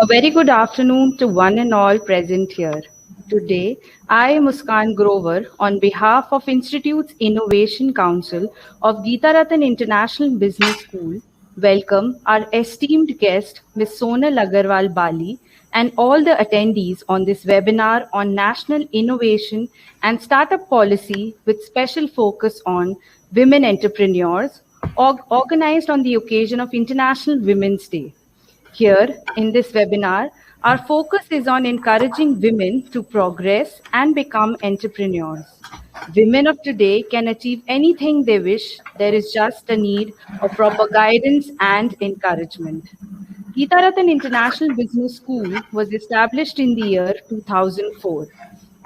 A very good afternoon to one and all present here. Today, I, Muskan Grover, on behalf of Institute's Innovation Council of Geetaratan International Business School, welcome our esteemed guest, Ms. Sonal Agarwal Bali, and all the attendees on this webinar on national innovation and startup policy with special focus on women entrepreneurs, organized on the occasion of International Women's Day. Here, in this webinar, our focus is on encouraging women to progress and become entrepreneurs. Women of today can achieve anything they wish. There is just a need of proper guidance and encouragement. Geetaratan International Business School was established in the year 2004.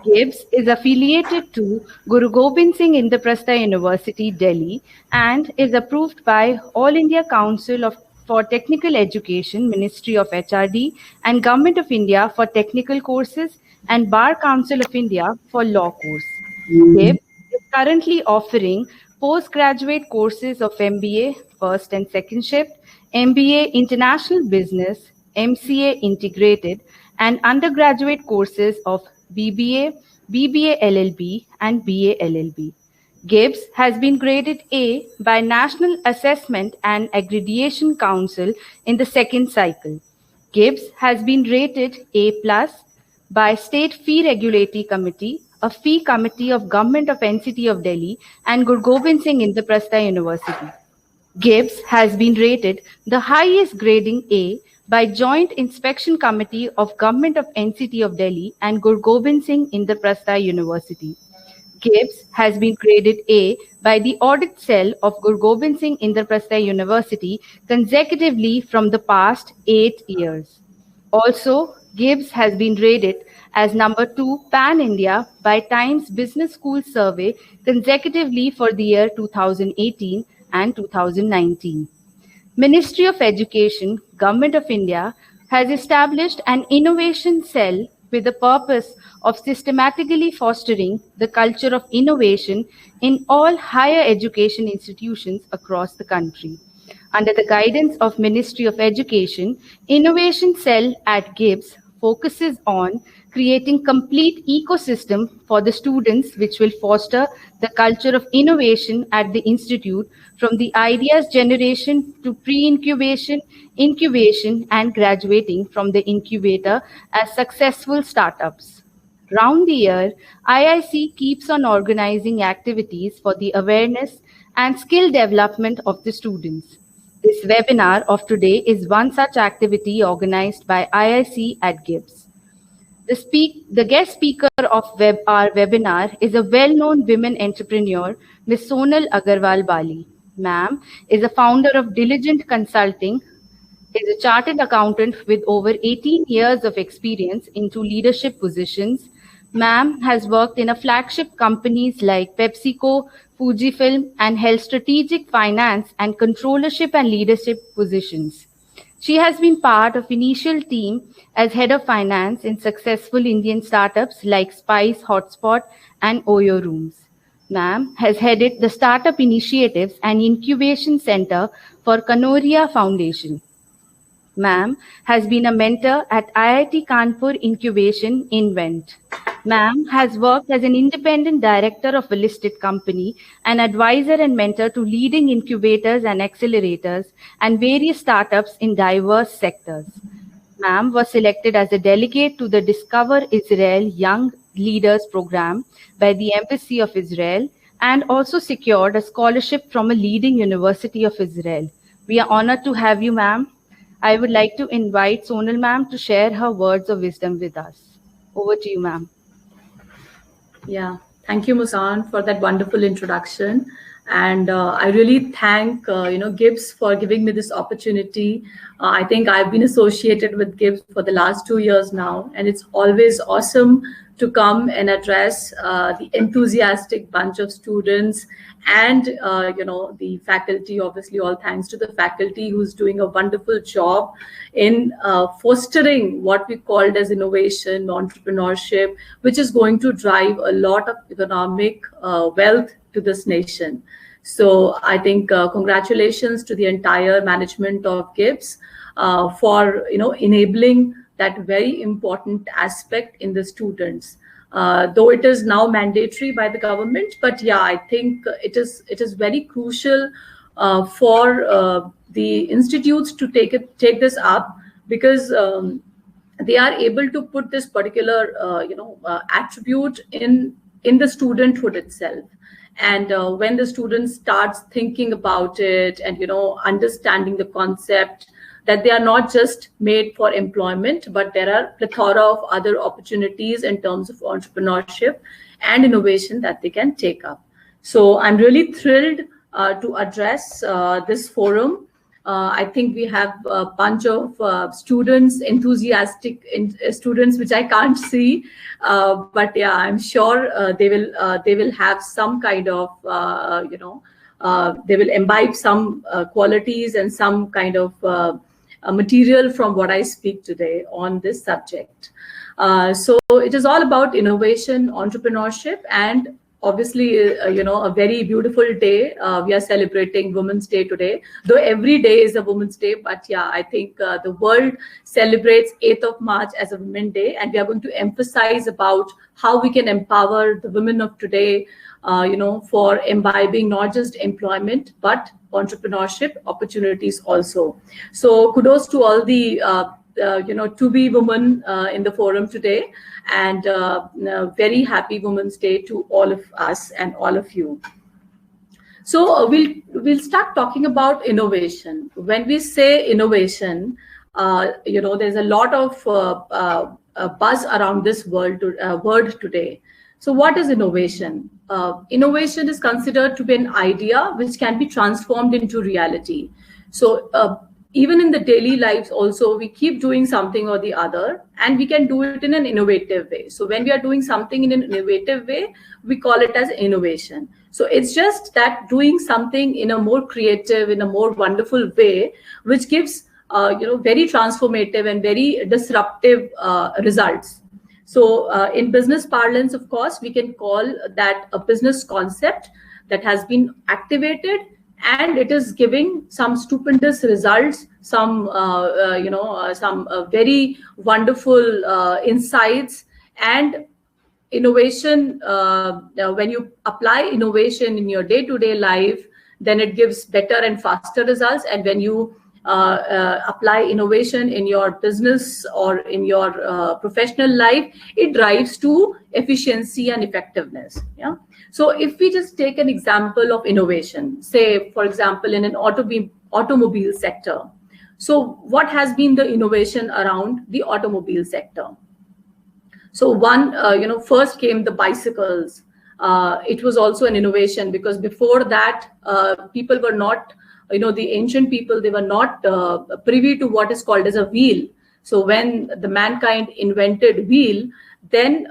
GIBS is affiliated to Guru Gobind Singh Indraprastha University, Delhi, and is approved by All India Council for Technical Education, Ministry of HRD, and Government of India for technical courses, and Bar Council of India for law course. GIBS is currently offering postgraduate courses of MBA, first and second shift, MBA International Business, MCA Integrated, and undergraduate courses of BBA, BBA LLB, and BA LLB. GIBS has been graded A by National Assessment and Accreditation Council in the second cycle. GIBS has been rated A+ by State Fee Regulatory Committee, a fee committee of Government of NCT of Delhi, and Guru Gobind Singh Indraprastha University. GIBS has been rated the highest grading A by Joint Inspection Committee of Government of NCT of Delhi and Guru Gobind Singh Indraprastha University. GIBS has been graded A by the Audit Cell of Guru Gobind Singh Indraprastha University consecutively from the past 8 years. Also, GIBS has been rated as number 2 Pan-India by Times Business School Survey consecutively for the year 2018 and 2019. Ministry of Education, Government of India, has established an innovation cell with the purpose of systematically fostering the culture of innovation in all higher education institutions across the country. Under the guidance of Ministry of Education, Innovation Cell at GIBS focuses on creating complete ecosystem for the students which will foster the culture of innovation at the institute from the ideas generation to pre-incubation, incubation, and graduating from the incubator as successful startups. Round the year, IIC keeps on organizing activities for the awareness and skill development of the students. This webinar of today is one such activity organized by IIC at GIBS. The guest speaker of our webinar is a well-known women entrepreneur, Ms. Sonal Agarwal Bali. Ma'am is a founder of Diligent Consulting, is a chartered accountant with over 18 years of experience into leadership positions. Ma'am has worked in a flagship companies like PepsiCo, Fujifilm, and held strategic finance and controllership and leadership positions. She has been part of initial team as head of finance in successful Indian startups like Spice, Hotspot, and Oyo Rooms. Ma'am has headed the startup initiatives and incubation center for Kanoria Foundation. Ma'am has been a mentor at IIT Kanpur Incubation Invent. Ma'am has worked as an independent director of a listed company, an advisor and mentor to leading incubators and accelerators and various startups in diverse sectors. Ma'am was selected as a delegate to the Discover Israel Young Leaders Program by the Embassy of Israel and also secured a scholarship from a leading university of Israel. We are honored to have you, ma'am. I would like to invite Sonal ma'am to share her words of wisdom with us. Over to you, ma'am. Yeah, thank you, Musan, for that wonderful introduction. And I really thank GIBS for giving me this opportunity. I think I've been associated with GIBS for the last 2 years now, and it's always awesome to come and address the enthusiastic bunch of students and the faculty. Obviously, all thanks to the faculty who's doing a wonderful job in fostering what we called as innovation, entrepreneurship, which is going to drive a lot of economic wealth to this nation. So I think congratulations to the entire management of GIBS for enabling that very important aspect in the students. Though it is now mandatory by the government, but yeah, I think it is very crucial for the institutes to take this up, because they are able to put this particular attribute in the studenthood itself. And when the student starts thinking about it and understanding the concept, that they are not just made for employment, but there are plethora of other opportunities in terms of entrepreneurship and innovation that they can take up. So I'm really thrilled to address this forum. I think we have a bunch of students, enthusiastic students, which I can't see, but yeah, I'm sure they will have some kind of they will imbibe some qualities and some kind of material from what I speak today on this subject. So it is all about innovation, entrepreneurship, and obviously, a very beautiful day. We are celebrating Women's Day today, though every day is a Women's Day. But yeah, I think the world celebrates 8th of March as a Women's Day, and we are going to emphasize about how we can empower the women of today, for imbibing not just employment, but entrepreneurship opportunities also. So kudos to all the to be women in the forum today, and very happy Women's Day to all of us and all of you. So we'll start talking about innovation. When we say innovation, there's a lot of buzz around this word today. So what is innovation? Innovation is considered to be an idea which can be transformed into reality. So even in the daily lives also, we keep doing something or the other, and we can do it in an innovative way. So when we are doing something in an innovative way, we call it as innovation. So it's just that doing something in a more creative, in a more wonderful way, which gives very transformative and very disruptive results. So in business parlance, of course, we can call that a business concept that has been activated, and it is giving some stupendous results, some very wonderful insights and innovation. When you apply innovation in your day-to-day life, then it gives better and faster results. And when you apply innovation in your business or in your professional life, it drives to efficiency and effectiveness. Yeah. So if we just take an example of innovation, say, for example, in an automobile sector. So what has been the innovation around the automobile sector? So one, first came the bicycles. It was also an innovation, because before that, people were not, the ancient people, they were not privy to what is called as a wheel. So when the mankind invented wheel, then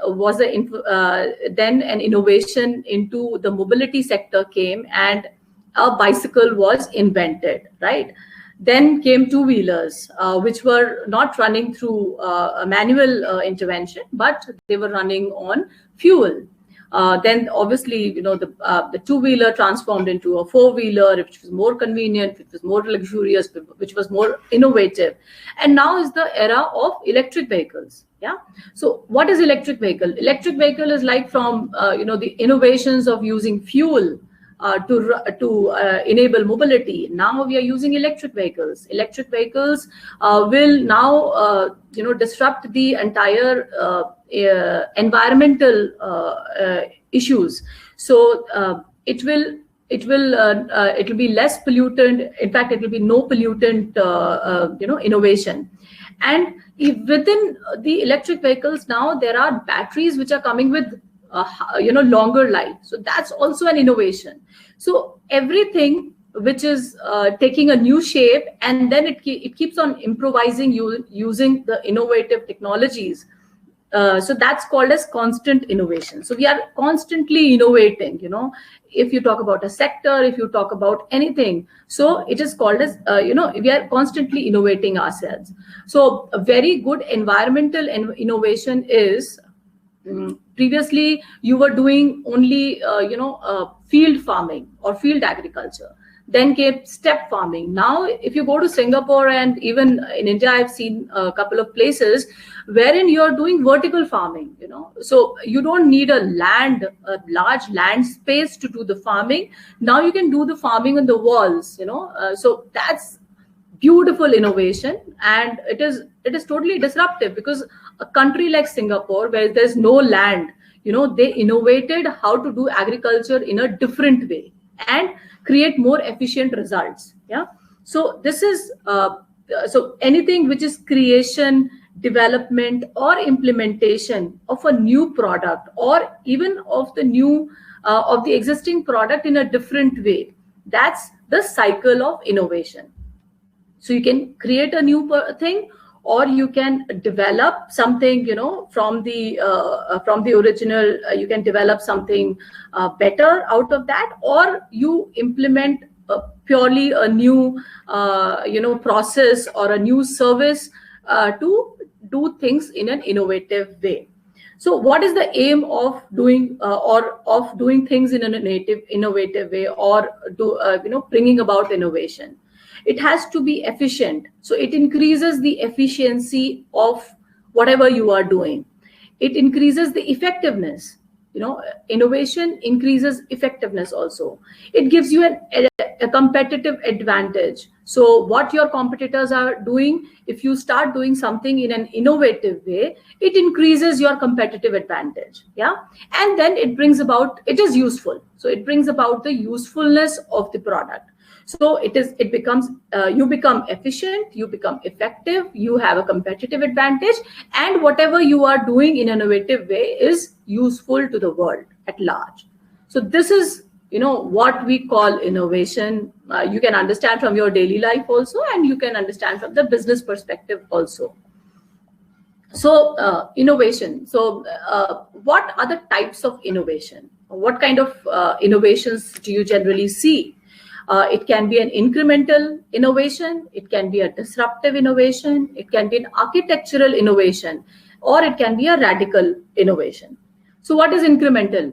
then an innovation into the mobility sector came, and a bicycle was invented, right? Then came two-wheelers, which were not running through a manual intervention, but they were running on fuel. Then obviously, the two-wheeler transformed into a four-wheeler, which was more convenient, which was more luxurious, which was more innovative. And now is the era of electric vehicles. Yeah. So what is electric vehicle? Electric vehicle is like from, the innovations of using fuel to enable mobility. Now we are using electric vehicles. Electric vehicles will now, disrupt the entire environmental issues. So it will be less pollutant. In fact, it will be no pollutant, innovation. And within the electric vehicles now, there are batteries which are coming with longer life. So that's also an innovation. So everything which is taking a new shape, and then it keeps on improvising using the innovative technologies. So that's called as constant innovation. So we are constantly innovating, if you talk about a sector, if you talk about anything. So it is called as, we are constantly innovating ourselves. So a very good environmental innovation is, previously you were doing only, field farming or field agriculture. Then came step farming. Now, if you go to Singapore and even in India, I've seen a couple of places wherein you're doing vertical farming, So you don't need a large land space to do the farming. Now you can do the farming on the walls, So that's beautiful innovation, and it is totally disruptive, because a country like Singapore, where there's no land, they innovated how to do agriculture in a different way and create more efficient results. Yeah. So this is so anything which is creation, development, or implementation of a new product, or even of the existing product in a different way, that's the cycle of innovation. So you can create a new thing, or you can develop something, from the original. You can develop something better out of that, or you implement purely a new, process or a new service to do things in an innovative way. So what is the aim of doing doing things in an innovative way, or bringing about innovation? It has to be efficient. So it increases the efficiency of whatever you are doing. It increases the effectiveness. Innovation increases effectiveness also. It gives you a competitive advantage. So what your competitors are doing, if you start doing something in an innovative way, it increases your competitive advantage. Yeah. And then it is useful. So it brings about the usefulness of the product. So it becomes, you become efficient, you become effective, you have a competitive advantage, and whatever you are doing in an innovative way is useful to the world at large. So this is, what we call innovation. You can understand from your daily life also, and you can understand from the business perspective also. So innovation. So what are the types of innovation? What kind of innovations do you generally see? It can be an incremental innovation, it can be a disruptive innovation, it can be an architectural innovation, or it can be a radical innovation. So what is incremental?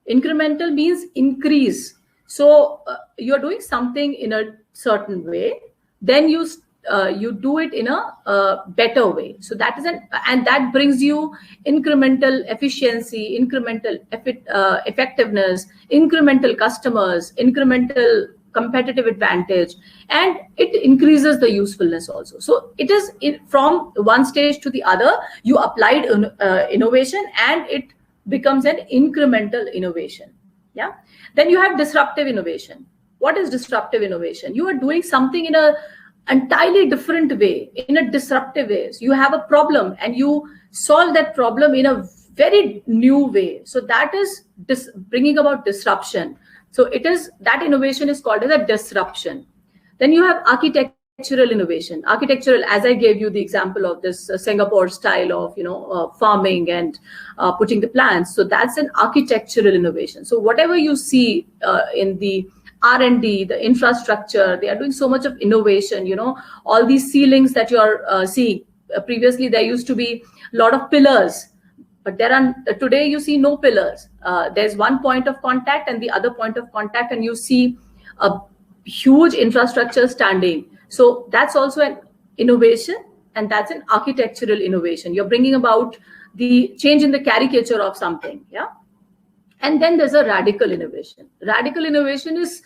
Incremental means increase. So you're doing something in a certain way, then you do it in a better way. So that is and that brings you incremental efficiency, incremental effectiveness, incremental customers, incremental competitive advantage, and it increases the usefulness also. So it is from one stage to the other, you applied innovation, and it becomes an incremental innovation. Yeah. Then you have disruptive innovation. What is disruptive innovation? You are doing something in a entirely different way, in a disruptive way. So you have a problem and you solve that problem in a very new way. So that is bringing about disruption. So that innovation is called as a disruption. Then you have architectural innovation. Architectural, as I gave you the example of this Singapore style of farming and putting the plants. So that's an architectural innovation. So whatever you see in the R&D, the infrastructure, they are doing so much of innovation. All these ceilings that you're seeing. Previously, there used to be a lot of pillars, but today you see no pillars. There's one point of contact and the other point of contact, and you see a huge infrastructure standing. So that's also an innovation, and that's an architectural innovation. You're bringing about the change in the caricature of something. Yeah. And then there's a radical innovation. Radical innovation is,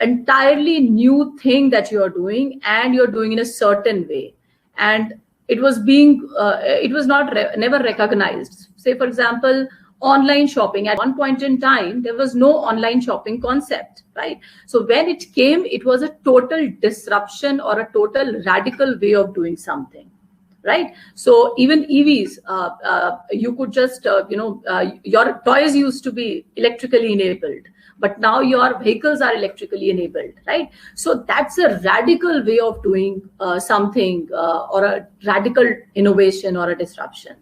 entirely new thing that you're doing, and you're doing in a certain way. And it was never recognized. Say, for example, online shopping. At one point in time, there was no online shopping concept, right? So when it came, it was a total disruption or a total radical way of doing something. Right. So even EVs, you could just, your toys used to be electrically enabled, but now your vehicles are electrically enabled. Right. So that's a radical way of doing something, or a radical innovation or a disruption.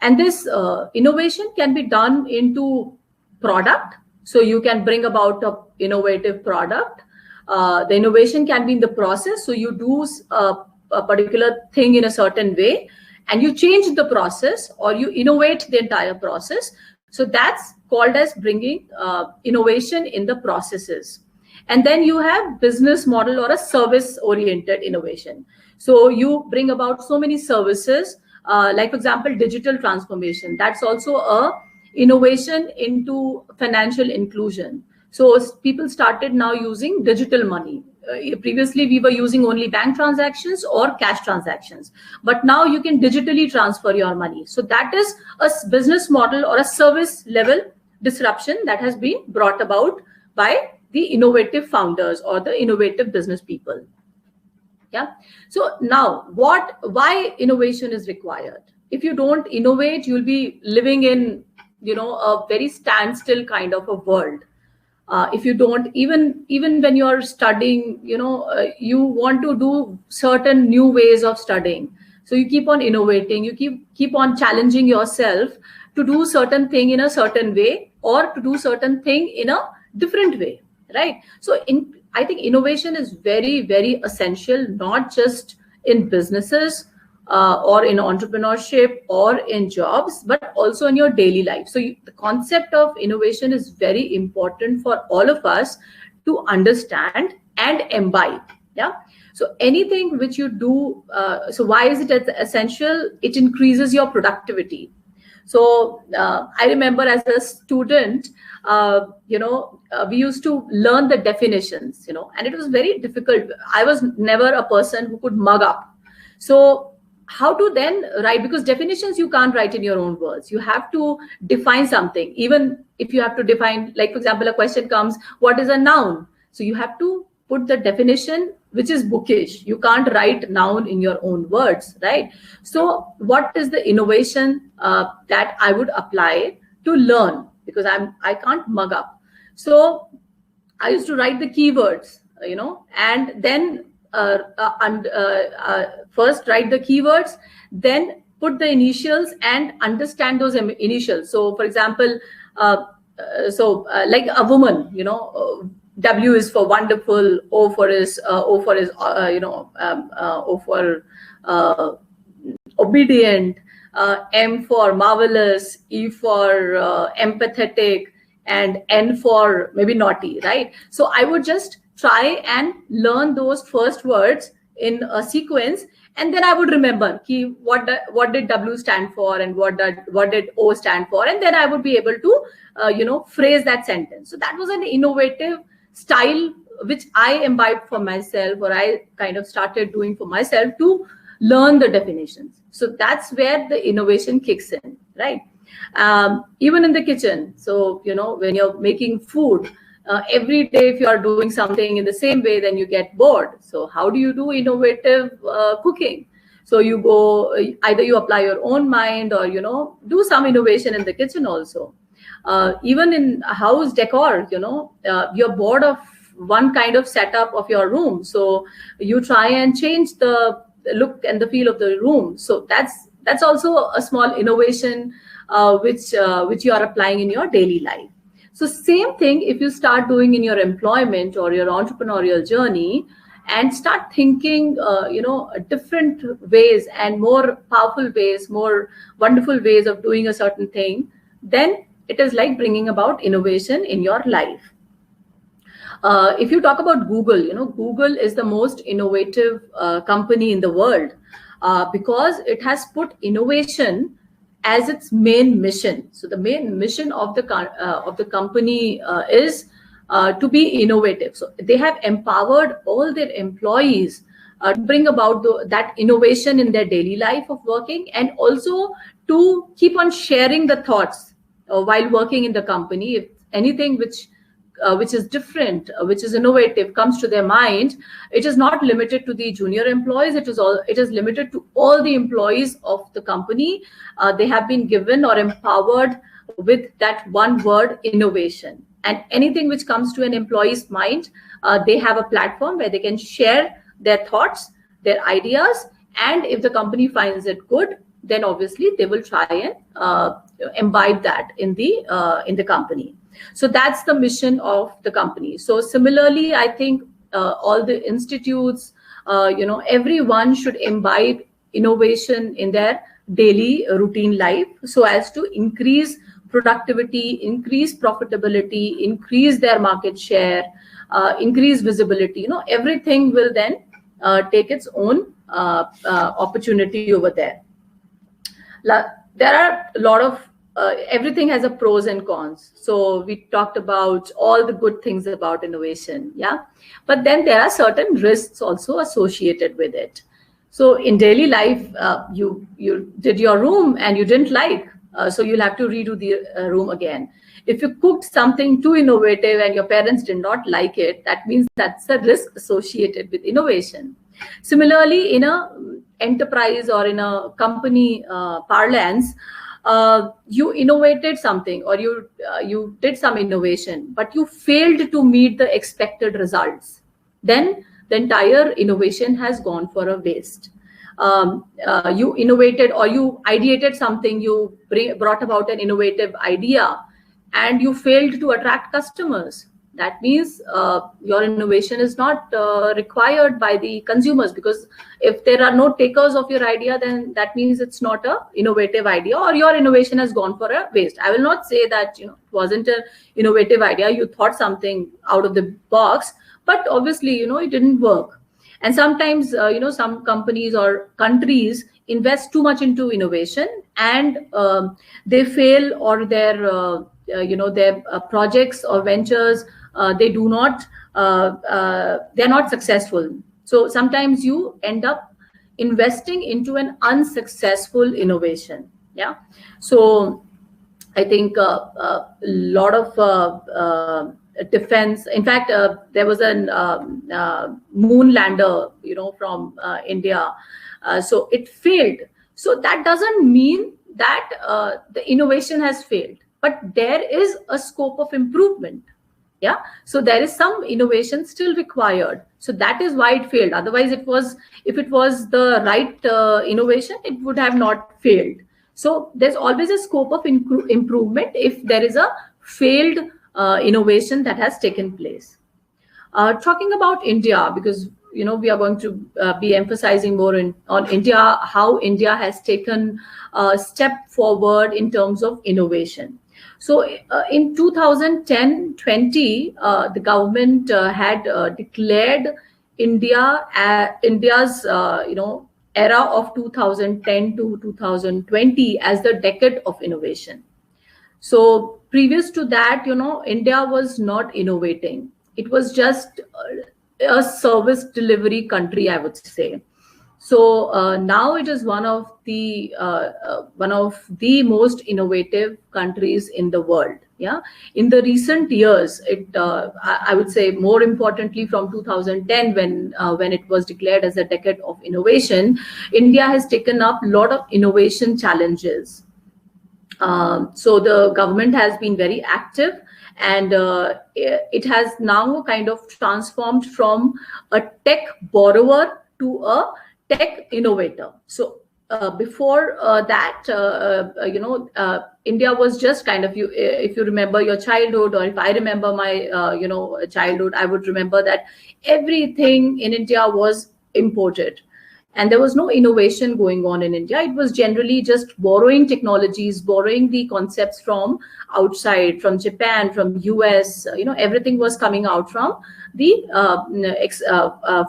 And this innovation can be done into product. So you can bring about an innovative product. The innovation can be in the process. So you do a particular thing in a certain way, and you change the process, or you innovate the entire process. So that's called as bringing innovation in the processes. And then you have business model or a service oriented innovation. So you bring about so many services, like for example, digital transformation. That's also a innovation into financial inclusion. So people started now using digital money. Previously, we were using only bank transactions or cash transactions, but now you can digitally transfer your money. So that is a business model or a service level disruption that has been brought about by the innovative founders or the innovative business people. Yeah. So now why innovation is required? If you don't innovate, you'll be living in, a very standstill kind of a world. If you don't, even when you're studying, you want to do certain new ways of studying. So you keep on innovating, you keep on challenging yourself to do certain thing in a certain way, or to do certain thing in a different way, right? So I think innovation is very, very essential, not just in businesses, or in entrepreneurship or in jobs, but also in your daily life. So the concept of innovation is very important for all of us to understand and imbibe. Yeah. So anything which you do, so why is it essential? It increases your productivity. So I remember as a student, we used to learn the definitions, and it was very difficult. I was never a person who could mug up. So how to then write, because definitions you can't write in your own words. You have to define something. Even if you have to define, like for example, a question comes, what is a noun? So you have to put the definition, which is bookish. You can't write noun in your own words, right? So what is the innovation that I would apply to learn? Because I can't mug up. So I used to write the keywords, and then first write the keywords, then put the initials and understand those initials. So for example, like a woman, W is for wonderful, O for obedient, M for marvelous, E for empathetic, and N for maybe naughty, right? So I would just try and learn those first words in a sequence, and then I would remember what did W stand for, and what did O stand for, and then I would be able to phrase that sentence. So that was an innovative style which I imbibed for myself, or I kind of started doing for myself to learn the definitions. So that's where the innovation kicks in, right? Even in the kitchen. So when you're making food, every day if you are doing something in the same way, then you get bored. So how do you do innovative cooking? So you go, either you apply your own mind, or do some innovation in the kitchen also. Even in house decor, you're bored of one kind of setup of your room, so you try and change the look and the feel of the room. So that's also a small innovation which you are applying in your daily life. So same thing if you start doing in your employment or your entrepreneurial journey, and start thinking different ways and more powerful ways, more wonderful ways of doing a certain thing, then it is like bringing about innovation in your life. If you talk about Google, Google is the most innovative company in the world because it has put innovation as its main mission. So the main mission of the company is to be innovative. So they have empowered all their employees to bring about that innovation in their daily life of working, and also to keep on sharing the thoughts while working in the company. If anything which is different, which is innovative comes to their mind, it is not limited to the junior employees. It is limited to all the employees of the company. They have been given or empowered with that one word, innovation. And anything which comes to an employee's mind, they have a platform where they can share their thoughts, their ideas, and if the company finds it good, then obviously they will try and imbibe that in the company. So that's the mission of the company. So similarly, I think all the institutes, everyone should imbibe innovation in their daily routine life, so as to increase productivity, increase profitability, increase their market share, increase visibility, everything will then take its own opportunity over there. There are a lot of everything has a pros and cons. So we talked about all the good things about innovation, yeah, but then there are certain risks also associated with it. So in daily life, you did your room and you didn't like, so you'll have to redo the room again. If you cooked something too innovative and your parents did not like it, that means that's a risk associated with innovation. Similarly, in a enterprise or in a company parlance, you innovated something, or you did some innovation, but you failed to meet the expected results, then the entire innovation has gone for a waste. You innovated or you ideated something, you brought about an innovative idea, and you failed to attract customers. That means your innovation is not required by the consumers, because if there are no takers of your idea, then that means it's not a innovative idea, or your innovation has gone for a waste. I will not say that it wasn't an innovative idea, you thought something out of the box, but obviously it didn't work. And sometimes some companies or countries invest too much into innovation, and they fail, or their projects or ventures, they're not successful. So sometimes you end up investing into an unsuccessful innovation. Yeah. So I think a lot of defense. In fact, there was a moon lander, from India. So it failed. So that doesn't mean that the innovation has failed, but there is a scope of improvement. Yeah. So there is some innovation still required. So that is why it failed. Otherwise, if it was the right innovation, it would have not failed. So there's always a scope of improvement if there is a failed innovation that has taken place. Talking about India, because we are going to be emphasizing more on India, how India has taken a step forward in terms of innovation. So in 2010-20, the government had declared India's era of 2010 to 2020 as the decade of innovation. So previous to that, India was not innovating. It was just a service delivery country, I would say. So now it is one of the most innovative countries in the world. Yeah, in the recent years, I would say more importantly from 2010, when it was declared as a decade of innovation, India has taken up a lot of innovation challenges. So the government has been very active, and it has now kind of transformed from a tech borrower to a tech innovator. So before that, India was just kind of, if you remember your childhood, or if I remember my childhood, I would remember that everything in India was imported. And there was no innovation going on in India. It was generally just borrowing technologies, borrowing the concepts from outside, from Japan, from US. Everything was coming out from the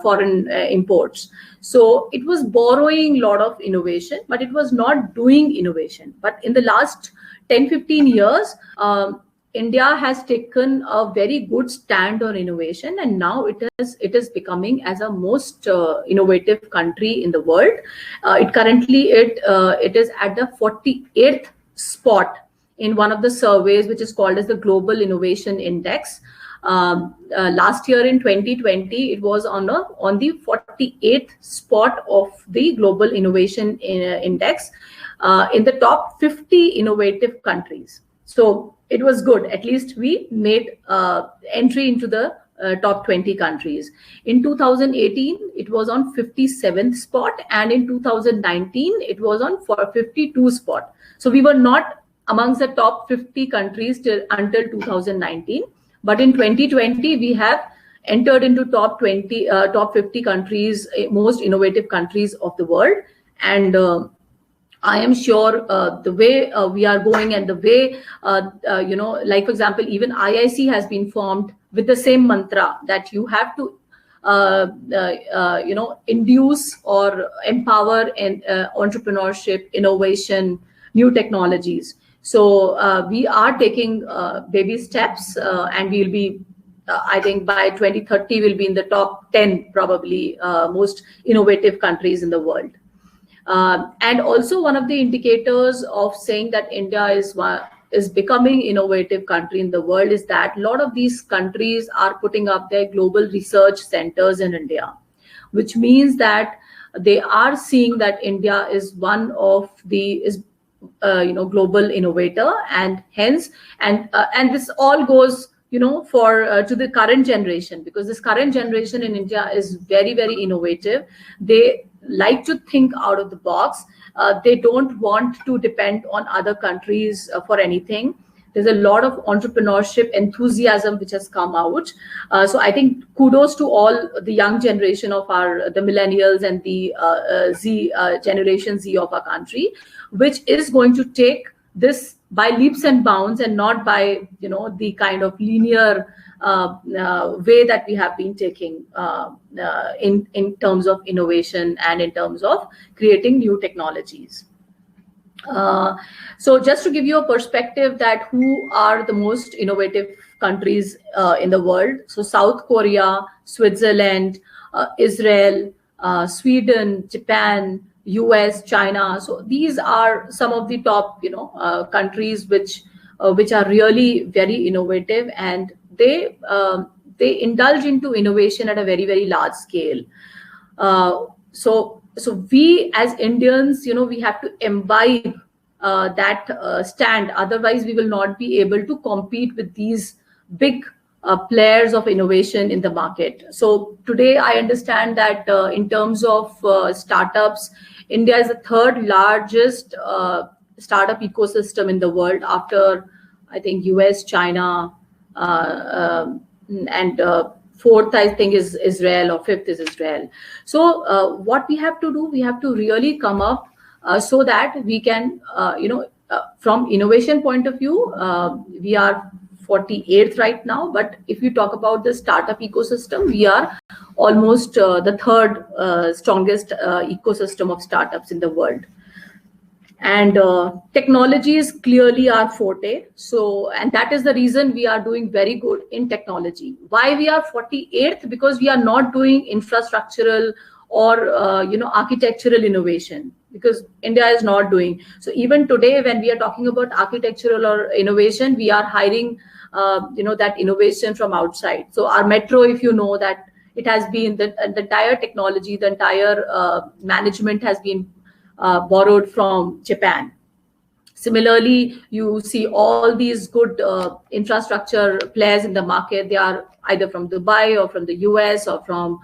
foreign imports. So it was borrowing a lot of innovation, but it was not doing innovation. But in the last 10-15 years, India has taken a very good stand on innovation, and now it is becoming as a most innovative country in the world. It is at the 48th spot in one of the surveys, which is called as the Global Innovation Index. Last year in 2020, it was on the 48th spot of the Global Innovation Index in the top 50 innovative countries. So it was good. At least we made entry into the top 20 countries. In 2018, it was on 57th spot, and in 2019, it was on 52 spot. So we were not amongst the top 50 countries until 2019. But in 2020, we have entered into top 50 countries, most innovative countries of the world. And I am sure the way we are going, and the way, like for example, even IIC has been formed with the same mantra that you have to, induce or empower in entrepreneurship, innovation, new technologies. So we are taking baby steps, and we'll be, I think by 2030, we'll be in the top 10 probably most innovative countries in the world. And also one of the indicators of saying that India is becoming innovative country in the world is that a lot of these countries are putting up their global research centers in India, which means that they are seeing that India is one of the global innovator, and hence, and this all goes for to the current generation, because this current generation in India is very, very innovative. They like to think out of the box. They don't want to depend on other countries for anything. There's a lot of entrepreneurship enthusiasm which has come out. So I think kudos to all the young generation of the millennials and the generation Z of our country, which is going to take this by leaps and bounds, and not by the kind of linear way that we have been taking in terms of innovation and in terms of creating new technologies. So just to give you a perspective that who are the most innovative countries in the world. So South Korea, Switzerland, Israel, Sweden, Japan, US, China. So these are some of the top countries which are really very innovative, and they indulge into innovation at a very, very large scale. So we as Indians, we have to imbibe that stand. Otherwise, we will not be able to compete with these big players of innovation in the market. So today, I understand that in terms of startups, India is the third largest startup ecosystem in the world, after I think US, China, and fourth I think is Israel, or fifth is Israel. So what we have to do, we have to really come up so that we can, from innovation point of view, we are 48th right now. But if you talk about the startup ecosystem, we are almost the third strongest ecosystem of startups in the world. And technology is clearly our forte. So, and that is the reason we are doing very good in technology. Why we are 48th? Because we are not doing infrastructural or architectural innovation, because India is not doing. So even today, when we are talking about architectural or innovation, we are hiring that innovation from outside. So our metro, if you know that, it has been the entire technology, the entire management has been borrowed from Japan. Similarly, you see all these good infrastructure players in the market. They are either from Dubai or from the US or from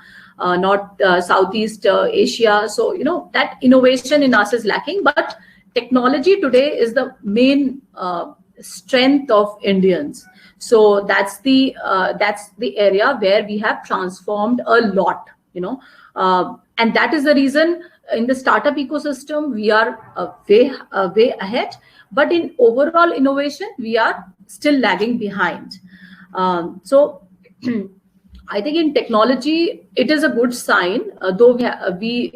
Southeast Asia. So, that innovation in us is lacking. But technology today is the main strength of Indians. So that's the area where we have transformed a lot, and that is the reason in the startup ecosystem we are way ahead. But in overall innovation, we are still lagging behind. So I think in technology, it is a good sign, though we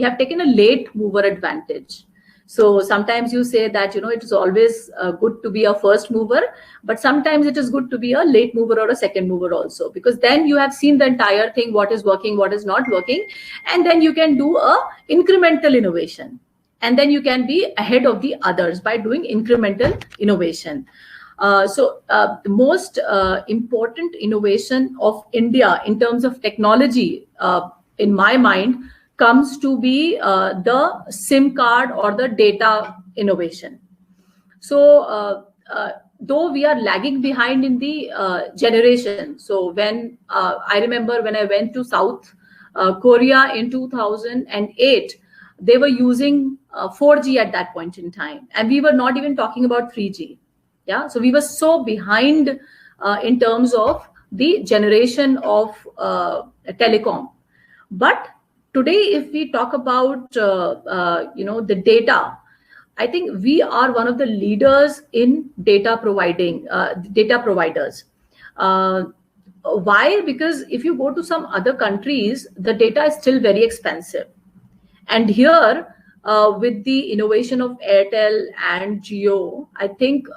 have taken a late mover advantage. So sometimes you say that, it is always good to be a first mover, but sometimes it is good to be a late mover or a second mover also, because then you have seen the entire thing, what is working, what is not working, and then you can do a incremental innovation. And then you can be ahead of the others by doing incremental innovation. So the most important innovation of India in terms of technology, in my mind, comes to be the SIM card or the data innovation. So though we are lagging behind in the generation. So when I remember when I went to South Korea in 2008, they were using 4G at that point in time, and we were not even talking about 3G. Yeah, so we were so behind in terms of the generation of telecom. But today, if we talk about the data, I think we are one of the leaders in data data providers. Uh, why? Because if you go to some other countries, the data is still very expensive. And here, with the innovation of Airtel and Jio, I think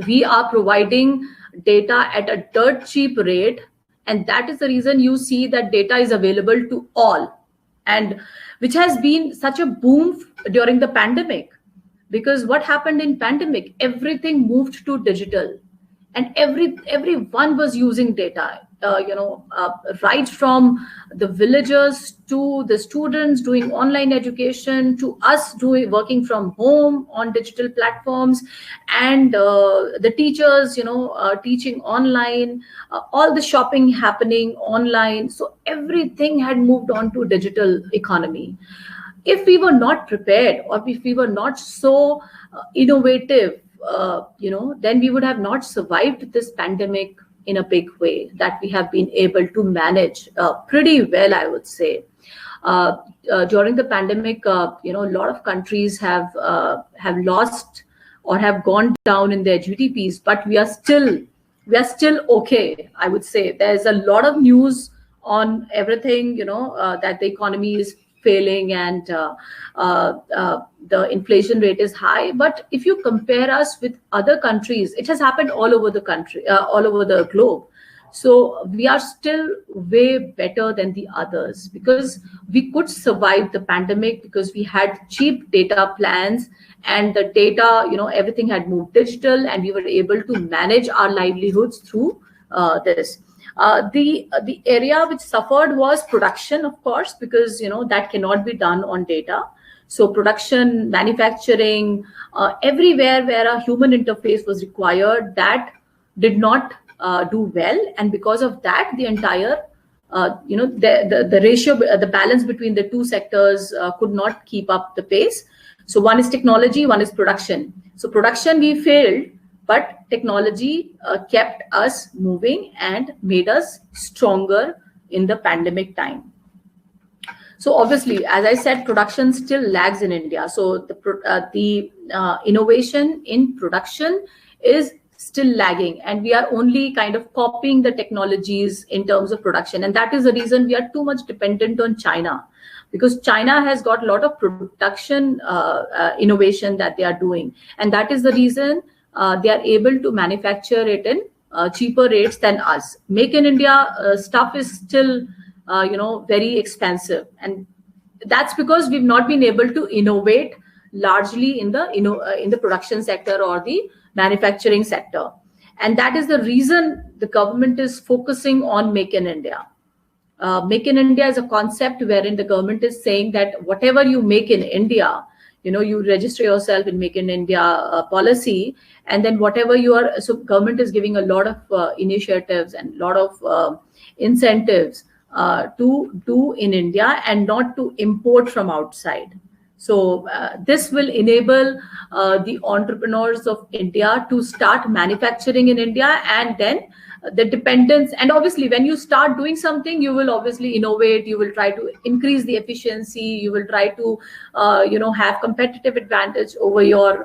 we are providing data at a dirt cheap rate. And that is the reason you see that data is available to all. And which has been such a boom during the pandemic, because what happened in pandemic, everything moved to digital, and everyone was using data, right from the villagers to the students doing online education to us doing working from home on digital platforms, and the teachers teaching online, all the shopping happening online. So everything had moved on to digital economy. If we were not prepared, or if we were not so innovative, then we would have not survived this pandemic in a big way that we have been able to manage pretty well, I would say. During the pandemic, a lot of countries have lost or have gone down in their GDPs, but we are still okay. I would say there's a lot of news on everything, that the economy is failing, and the inflation rate is high. But if you compare us with other countries, it has happened all over the country, all over the globe. So we are still way better than the others, because we could survive the pandemic because we had cheap data plans, and the data, everything had moved digital, and we were able to manage our livelihoods through this. The area which suffered was production, of course, because that cannot be done on data. So production, manufacturing, everywhere where a human interface was required, that did not do well, and because of that, the entire the ratio, the balance between the two sectors could not keep up the pace. So one is technology, one is production. So production we failed, but technology kept us moving and made us stronger in the pandemic time. So obviously, as I said, production still lags in India. So the innovation in production is still lagging, and we are only kind of copying the technologies in terms of production. And that is the reason we are too much dependent on China, because China has got a lot of production innovation that they are doing. And that is the reason they are able to manufacture it in cheaper rates than us. Make in India stuff is still, very expensive. And that's because we've not been able to innovate largely in the production sector or the manufacturing sector. And that is the reason the government is focusing on Make in India. Make in India is a concept wherein the government is saying that whatever you make in India, you register yourself in Make in India policy, and then whatever so government is giving a lot of initiatives and a lot of incentives to do in India and not to import from outside. So this will enable the entrepreneurs of India to start manufacturing in India, and then the dependence. And obviously, when you start doing something, you will obviously innovate. You will try to increase the efficiency. You will try to, have competitive advantage over your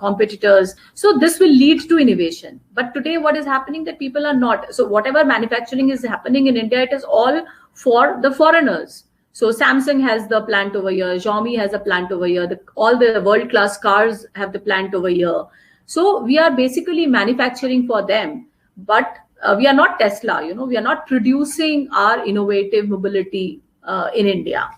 competitors. So this will lead to innovation. But today, what is happening that people are not. So whatever manufacturing is happening in India, it is all for the foreigners. So Samsung has the plant over here, Xiaomi has a plant over here, all the world-class cars have the plant over here. So we are basically manufacturing for them, but we are not Tesla, we are not producing our innovative mobility in India.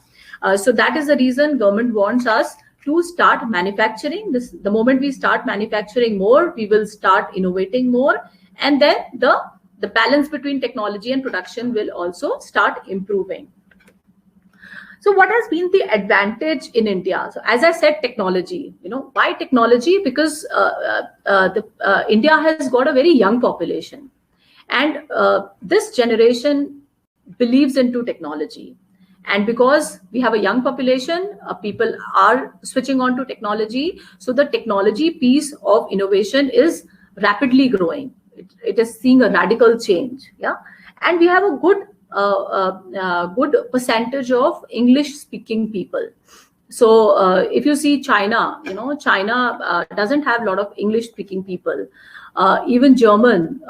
So that is the reason government wants us to start manufacturing. The moment we start manufacturing more, we will start innovating more, and then the balance between technology and production will also start improving. So what has been the advantage in India? So as I said, technology, why technology? Because India has got a very young population, and this generation believes into technology. And because we have a young population, people are switching on to technology. So the technology piece of innovation is rapidly growing. It is seeing a radical change. Yeah. And we have a good percentage of English speaking people. So if you see China, China doesn't have a lot of English speaking people. Even German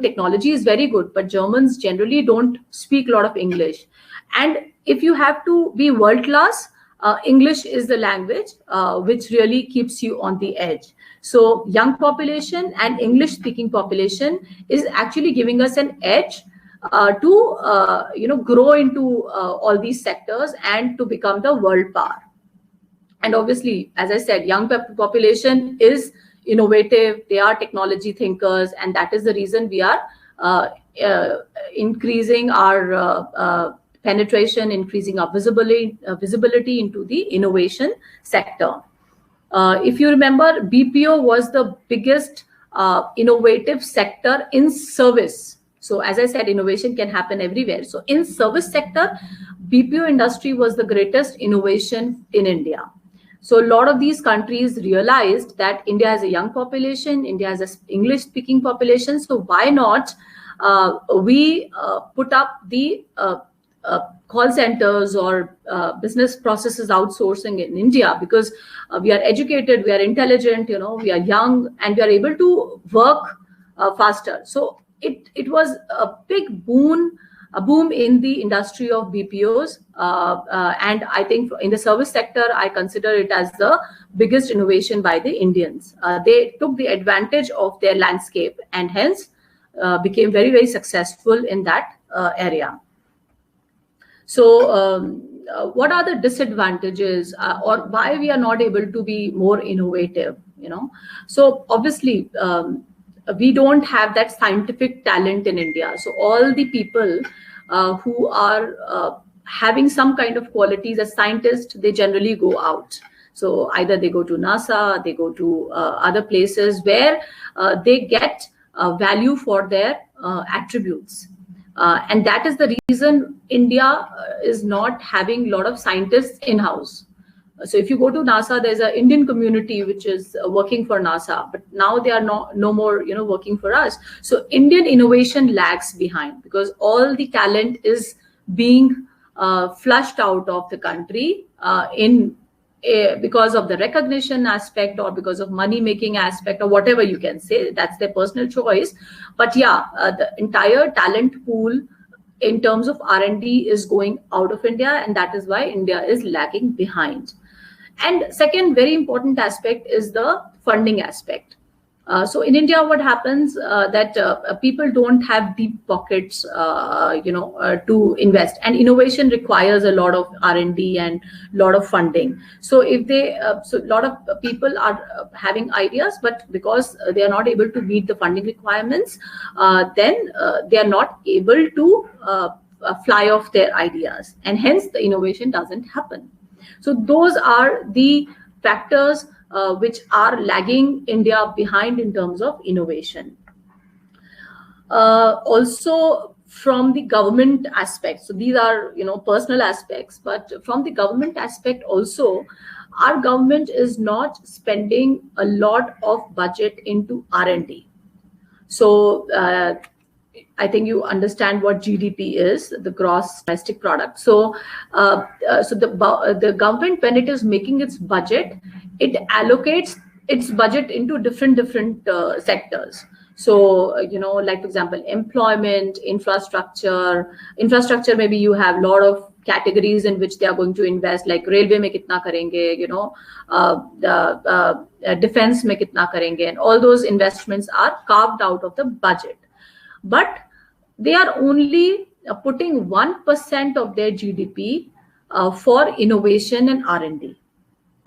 technology is very good, but Germans generally don't speak a lot of English. And if you have to be world class, English is the language which really keeps you on the edge. So young population and English speaking population is actually giving us an edge to grow into all these sectors and to become the world power. And obviously, as I said, young population is innovative, they are technology thinkers, and that is the reason we are uh, increasing our penetration, increasing our visibility into the innovation sector. If you remember, BPO was the biggest innovative sector in service. So as I said, innovation can happen everywhere. So in service sector, BPO industry was the greatest innovation in India. So a lot of these countries realized that India has a young population, India has an English speaking population. So why not we put up the call centers or business processes outsourcing in India, because we are educated, we are intelligent, we are young, and we are able to work faster. So it was a big a boom in the industry of BPOs, and I think in the service sector, I consider it as the biggest innovation by the Indians. They took the advantage of their landscape and hence became very, very successful in that area. So what are the disadvantages, or why we are not able to be more innovative? So obviously we don't have that scientific talent in India. So all the people who are having some kind of qualities as scientists, they generally go out. So either they go to NASA, they go to other places where they get value for their attributes. And that is the reason India is not having a lot of scientists in-house. So if you go to NASA, there's an Indian community which is working for NASA, but now they are no more working for us. So Indian innovation lags behind because all the talent is being flushed out of the country because of the recognition aspect or because of money making aspect or whatever you can say. That's their personal choice. But yeah, the entire talent pool in terms of R&D is going out of India, and that is why India is lagging behind. And second very important aspect is the funding aspect. So in India, what happens that people don't have deep pockets, to invest, and innovation requires a lot of R&D and a lot of funding. So if they, so a lot of people are having ideas, but because they are not able to meet the funding requirements, then they are not able to fly off their ideas, and hence the innovation doesn't happen. So those are the factors which are lagging India behind in terms of innovation. Also from the government aspect, so these are personal aspects, but from the government aspect also, our government is not spending a lot of budget into R&D. So I think you understand what GDP is, the gross domestic product. So, the government, when it is making its budget, it allocates its budget into different sectors. So, like for example, employment, infrastructure. Maybe you have a lot of categories in which they are going to invest, like railway mein kitna karenge, defense mein kitna karenge, and all those investments are carved out of the budget. But they are only putting 1% of their GDP for innovation and R&D,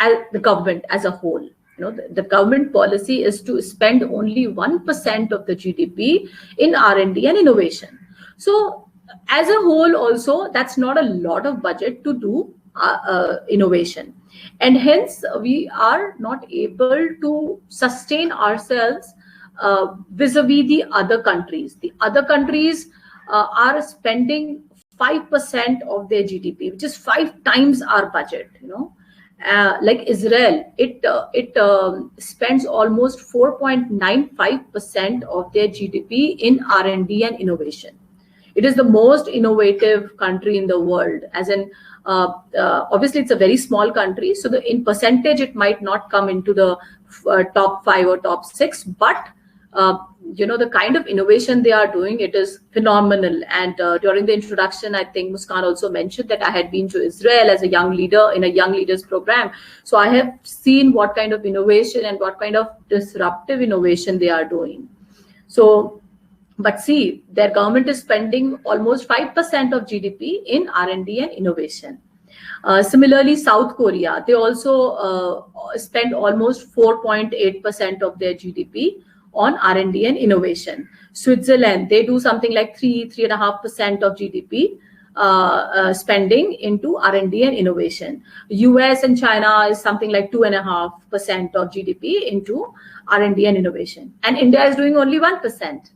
as the government as a whole. The government policy is to spend only 1% of the GDP in R&D and innovation. So as a whole also, that's not a lot of budget to do innovation. And hence we are not able to sustain ourselves vis-a-vis the other countries. The other countries are spending 5% of their GDP, which is 5 times our budget. Like Israel, it spends almost 4.95% of their GDP in R&D and innovation. It is the most innovative country in the world, as in obviously it's a very small country, so in percentage it might not come into the top 5 or top 6, but the kind of innovation they are doing, it is phenomenal. And during the introduction, I think Muskan also mentioned that I had been to Israel as a young leader in a young leaders program. So I have seen what kind of innovation and what kind of disruptive innovation they are doing. So, but see, their government is spending almost 5% of GDP in R&D and innovation. Similarly, South Korea, they also spend almost 4.8% of their GDP on R&D and innovation. Switzerland, they do something like 3.5% of GDP spending into R&D and innovation. US and China is something like 2.5% of GDP into R&D and innovation. And India is doing only 1%.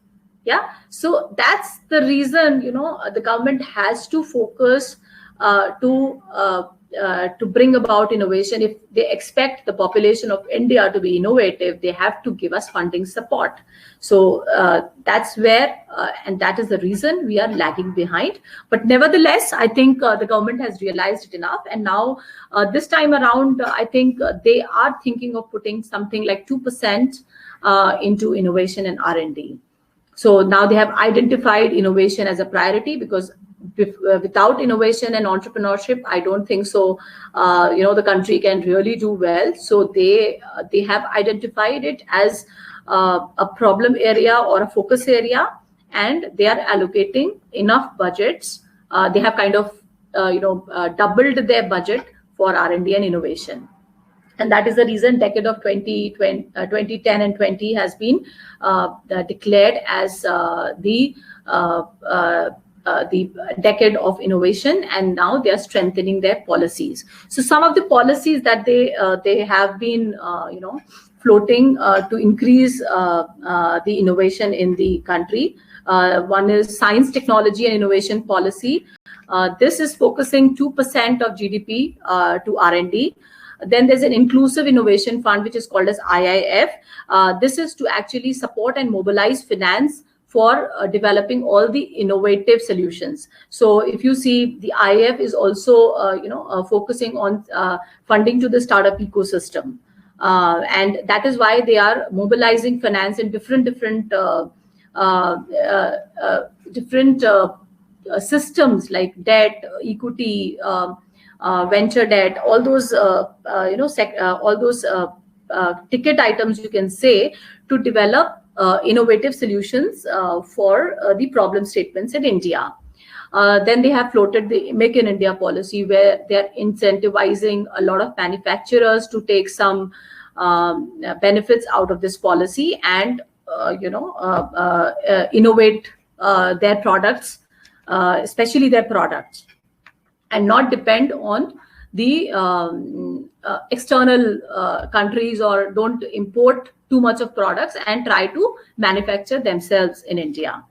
Yeah. So that's the reason, the government has to focus to bring about innovation. If they expect the population of India to be innovative, they have to give us funding support. So that's where, and that is the reason we are lagging behind. But nevertheless, I think the government has realized it enough. And now this time around, I think they are thinking of putting something like 2% into innovation and R&D. So now they have identified innovation as a priority, because without innovation and entrepreneurship, I don't think so the country can really do well. So they have identified it as a problem area or a focus area, and they are allocating enough budgets. They have kind of doubled their budget for R&D and innovation. And that is the reason decade of 2010 and 20 has been declared as the decade of innovation, and now they are strengthening their policies. So some of the policies that they have been floating to increase the innovation in the country. One is science, technology and innovation policy. This is focusing 2% of GDP to R&D. Then there's an inclusive innovation fund, which is called as IIF. This is to actually support and mobilize finance for developing all the innovative solutions. So if you see, the IIF is also focusing on funding to the startup ecosystem, and that is why they are mobilizing finance in different systems like debt, equity, venture debt, all those ticket items, you can say, to develop innovative solutions for the problem statements in India. Then they have floated the Make in India policy, where they are incentivizing a lot of manufacturers to take some benefits out of this policy and innovate their products, especially their products, and not depend on the external countries, or don't import too much of products and try to manufacture themselves in India.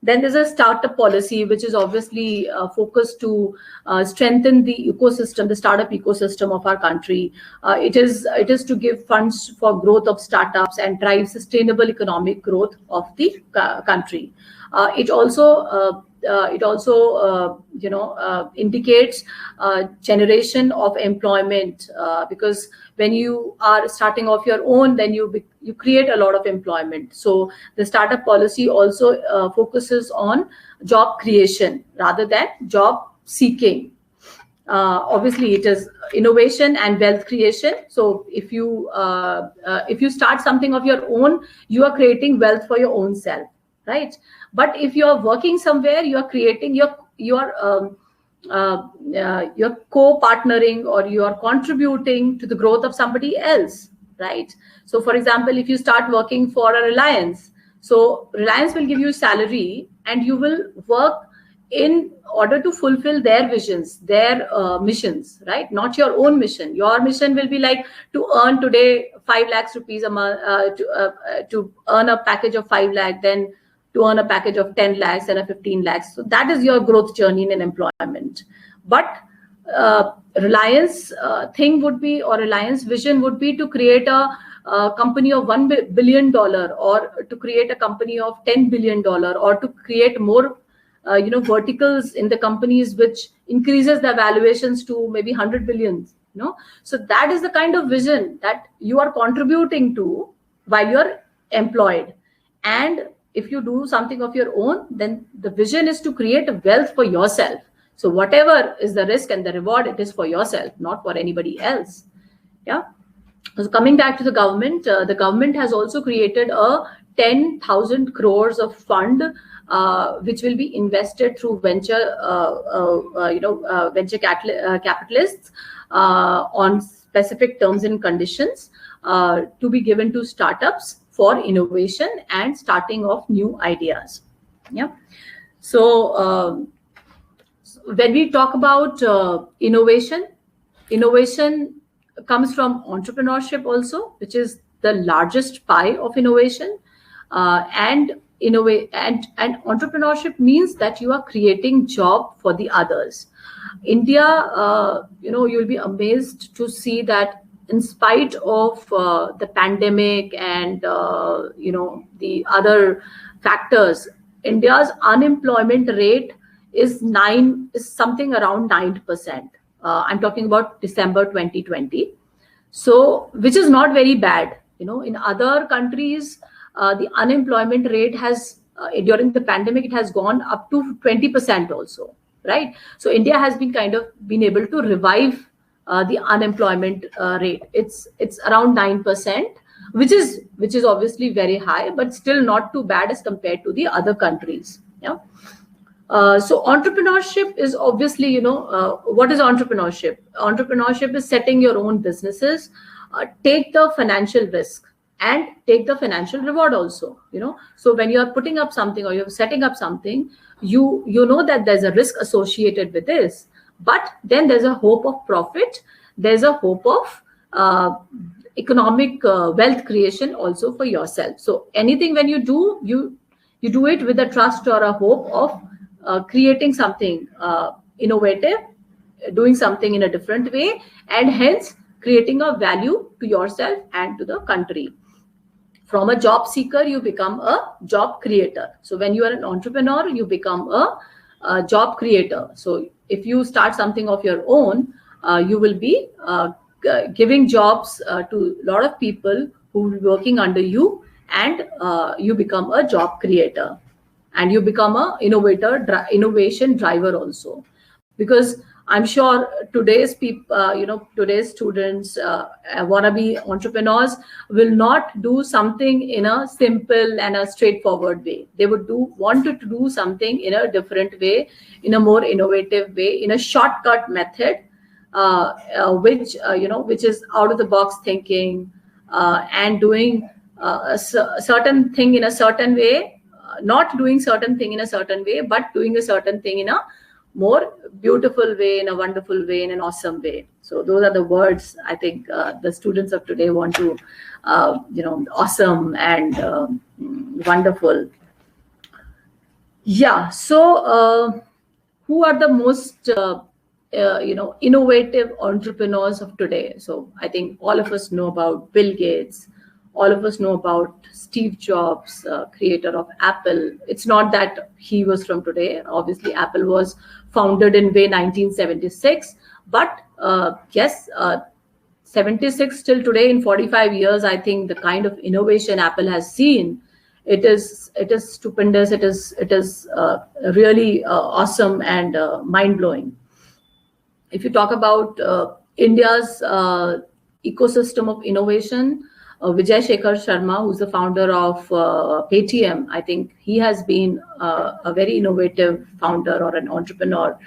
Then there's a startup policy, which is obviously focused to strengthen the ecosystem, the startup ecosystem of our country. It is to give funds for growth of startups and drive sustainable economic growth of the country. It also indicates generation of employment, because when you are starting off your own, then you create a lot of employment. So the startup policy also focuses on job creation rather than job seeking. Obviously, it is innovation and wealth creation. So if you start something of your own, you are creating wealth for your own self, right? But if you are working somewhere, you are creating you're co-partnering, or you are contributing to the growth of somebody else, right? So for example, if you start working for a Reliance, so Reliance will give you salary, and you will work in order to fulfill their visions, their missions, right? Not your own mission. Your mission will be like to earn today 5 lakhs rupees a month, to earn a package of 5 lakh, then to earn a package of 10 lakhs and a 15 lakhs. So that is your growth journey in employment. But Reliance thing would be, or Reliance vision would be, to create a company of $1 billion, or to create a company of $10 billion, or to create more verticals in the companies which increases the valuations to maybe 100 billions. So that is the kind of vision that you are contributing to while you're employed. And if you do something of your own, then the vision is to create a wealth for yourself. So whatever is the risk and the reward, it is for yourself, not for anybody else. Yeah. So coming back to the government has also created a 10,000 crores of fund, which will be invested through venture capitalists on specific terms and conditions, to be given to startups for innovation and starting of new ideas. Yeah. So when we talk about innovation comes from entrepreneurship also, which is the largest pie of innovation. And entrepreneurship means that you are creating job for the others. India, you'll be amazed to see that in spite of the pandemic and the other factors, India's unemployment rate is something around 9%. I'm talking about December 2020. So, which is not very bad. In other countries, the unemployment rate has, during the pandemic, it has gone up to 20% also, right? So India has been able to revive the unemployment rate. It's around 9%, which is obviously very high, but still not too bad as compared to the other countries. Yeah. So entrepreneurship is obviously, what is entrepreneurship? Entrepreneurship is setting your own businesses, take the financial risk and take the financial reward also. So when you are putting up something or you're setting up something, you know that there's a risk associated with this, but then there's a hope of profit. There's a hope of economic wealth creation also for yourself. So anything when you do, you do it with a trust or a hope of creating something innovative, doing something in a different way, and hence creating a value to yourself and to the country. From a job seeker, you become a job creator. So when you are an entrepreneur, you become a job creator. So if you start something of your own, you will be giving jobs to a lot of people who will be working under you, and you become a job creator. And you become a innovation driver also, because I'm sure today's people, today's students, wannabe entrepreneurs will not do something in a simple and a straightforward way. They would want to do something in a different way, in a more innovative way, in a shortcut method, which is out of the box thinking, and doing a certain thing in a certain way. Not doing certain thing in a certain way, but doing a certain thing in a more beautiful way, in a wonderful way, in an awesome way. So those are the words I think the students of today want to, awesome and wonderful. Yeah. So who are the most, innovative entrepreneurs of today? So I think all of us know about Bill Gates. All of us know about Steve Jobs, creator of Apple. It's not that he was from today. Obviously, Apple was founded in May 1976. But yes, 76 till today, in 45 years, I think the kind of innovation Apple has seen, it is stupendous. It is really awesome and mind blowing. If you talk about India's ecosystem of innovation, Vijay Shekhar Sharma, who's the founder of Paytm, I think he has been a very innovative founder or an entrepreneur.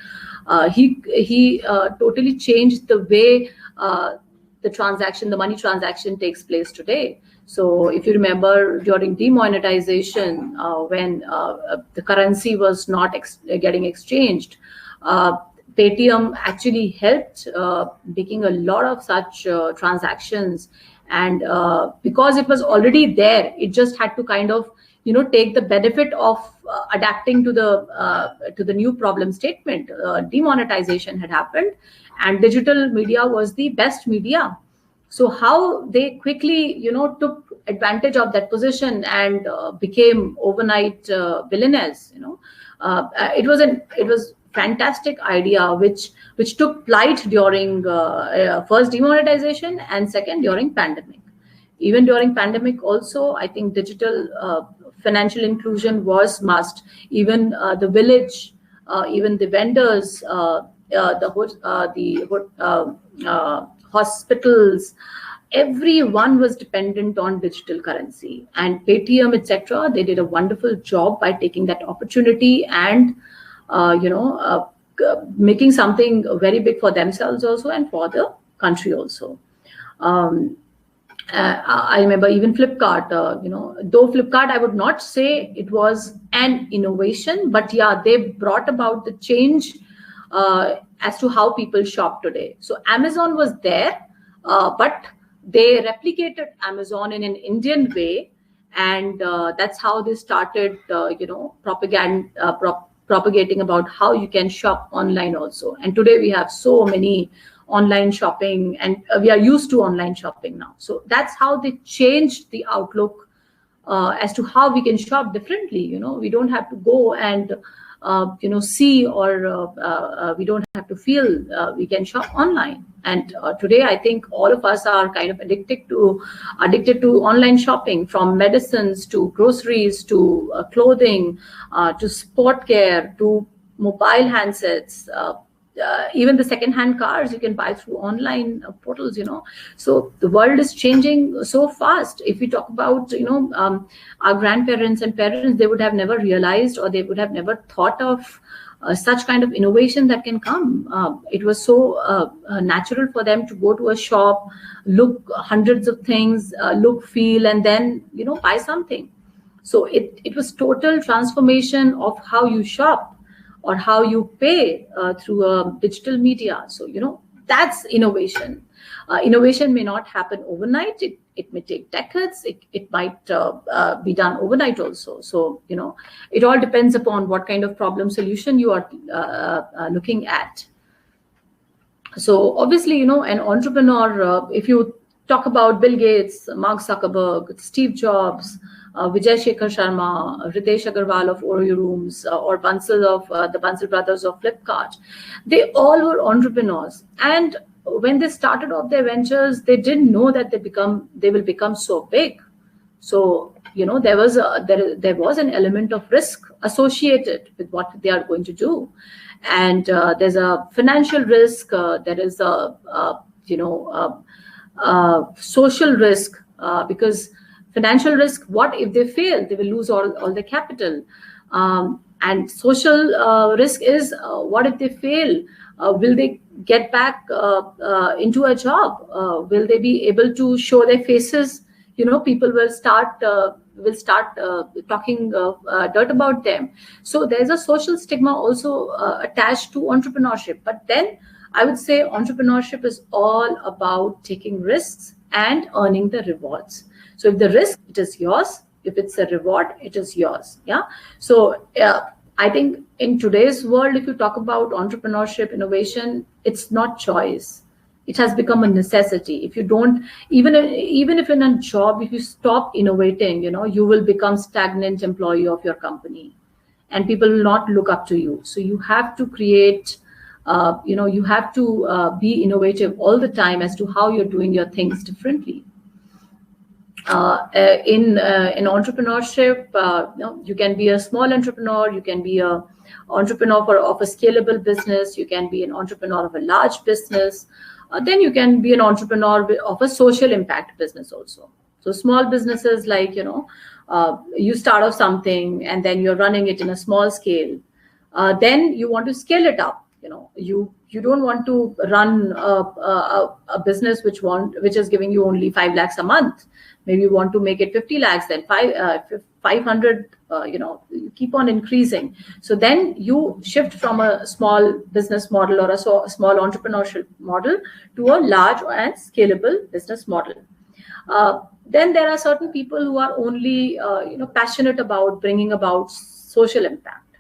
He totally changed the way the money transaction takes place today. So if you remember during demonetization, when the currency was not getting exchanged, Paytm actually helped making a lot of such transactions. And because it was already there, it just had to kind of, take the benefit of adapting to the new problem statement. Demonetization had happened, and digital media was the best media. So how they quickly, took advantage of that position and became overnight billionaires. It was fantastic idea which took flight during first demonetization and second during pandemic. Even during pandemic also, I think digital financial inclusion was must. Even the village, even the vendors, hospitals, everyone was dependent on digital currency, and Paytm, etc. They did a wonderful job by taking that opportunity and making something very big for themselves also and for the country also. I remember even Flipkart, though Flipkart, I would not say it was an innovation, but yeah, they brought about the change as to how people shop today. So Amazon was there, but they replicated Amazon in an Indian way, and that's how they started, propagating about how you can shop online also. And today we have so many online shopping, and we are used to online shopping now. So that's how they changed the outlook as to how we can shop differently. We don't have to go and see, or we don't have to feel. We can shop online. And today I think all of us are kind of addicted to online shopping, from medicines to groceries to clothing to sport care to mobile handsets. Even the second-hand cars you can buy through online portals. So the world is changing so fast. If we talk about our grandparents and parents, they would have never realized, or they would have never thought of such kind of innovation that can come. It was so natural for them to go to a shop, look hundreds of things, look, feel, and then buy something. So it was total transformation of how you shop or how you pay through digital media. So that's innovation. Innovation may not happen overnight. It may take decades. It might be done overnight also. So it all depends upon what kind of problem solution you are looking at. So obviously, an entrepreneur, if you talk about Bill Gates, Mark Zuckerberg, Steve Jobs, Vijay Shekhar Sharma, Ritesh Agarwal of Oreo Rooms, or Bansal of the Bansal brothers of Flipkart, they all were entrepreneurs. And when they started off their ventures, they didn't know that they will become so big. So there was an element of risk associated with what they are going to do, and there's a financial risk. There is a social risk, because financial risk, what if they fail? They will lose all the capital. And social risk is, what if they fail? Will they get back into a job? Will they be able to show their faces? People will start talking dirt about them. So there's a social stigma also attached to entrepreneurship. But then I would say entrepreneurship is all about taking risks and earning the rewards. So if the risk, it is yours. If it's a reward, it is yours. Yeah. So I think in today's world, if you talk about entrepreneurship, innovation, it's not choice. It has become a necessity. If you don't, even if in a job, if you stop innovating, you will become stagnant employee of your company, and people will not look up to you. So you have to create, you have to be innovative all the time as to how you're doing your things differently. In entrepreneurship, you can be a small entrepreneur, you can be a entrepreneur of a scalable business, you can be an entrepreneur of a large business, then you can be an entrepreneur of a social impact business also. So small businesses, like you start off something and then you're running it in a small scale, then you want to scale it up. You don't want to run a business which is giving you only 5 lakhs a month. Maybe you want to make it 50 lakhs, then 500. You keep on increasing. So then you shift from a small business model or a small entrepreneurship model to a large and scalable business model. Then there are certain people who are only passionate about bringing about social impact.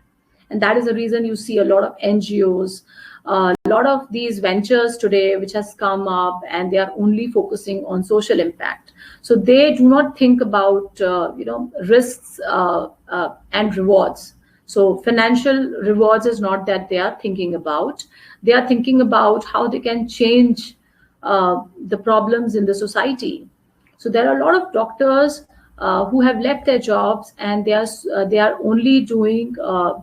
And that is the reason you see a lot of NGOs, a lot of these ventures today which has come up, and they are only focusing on social impact. So they do not think about risks and rewards. So financial rewards is not that they are thinking about. They are thinking about how they can change the problems in the society. So there are a lot of doctors who have left their jobs, and they are only doing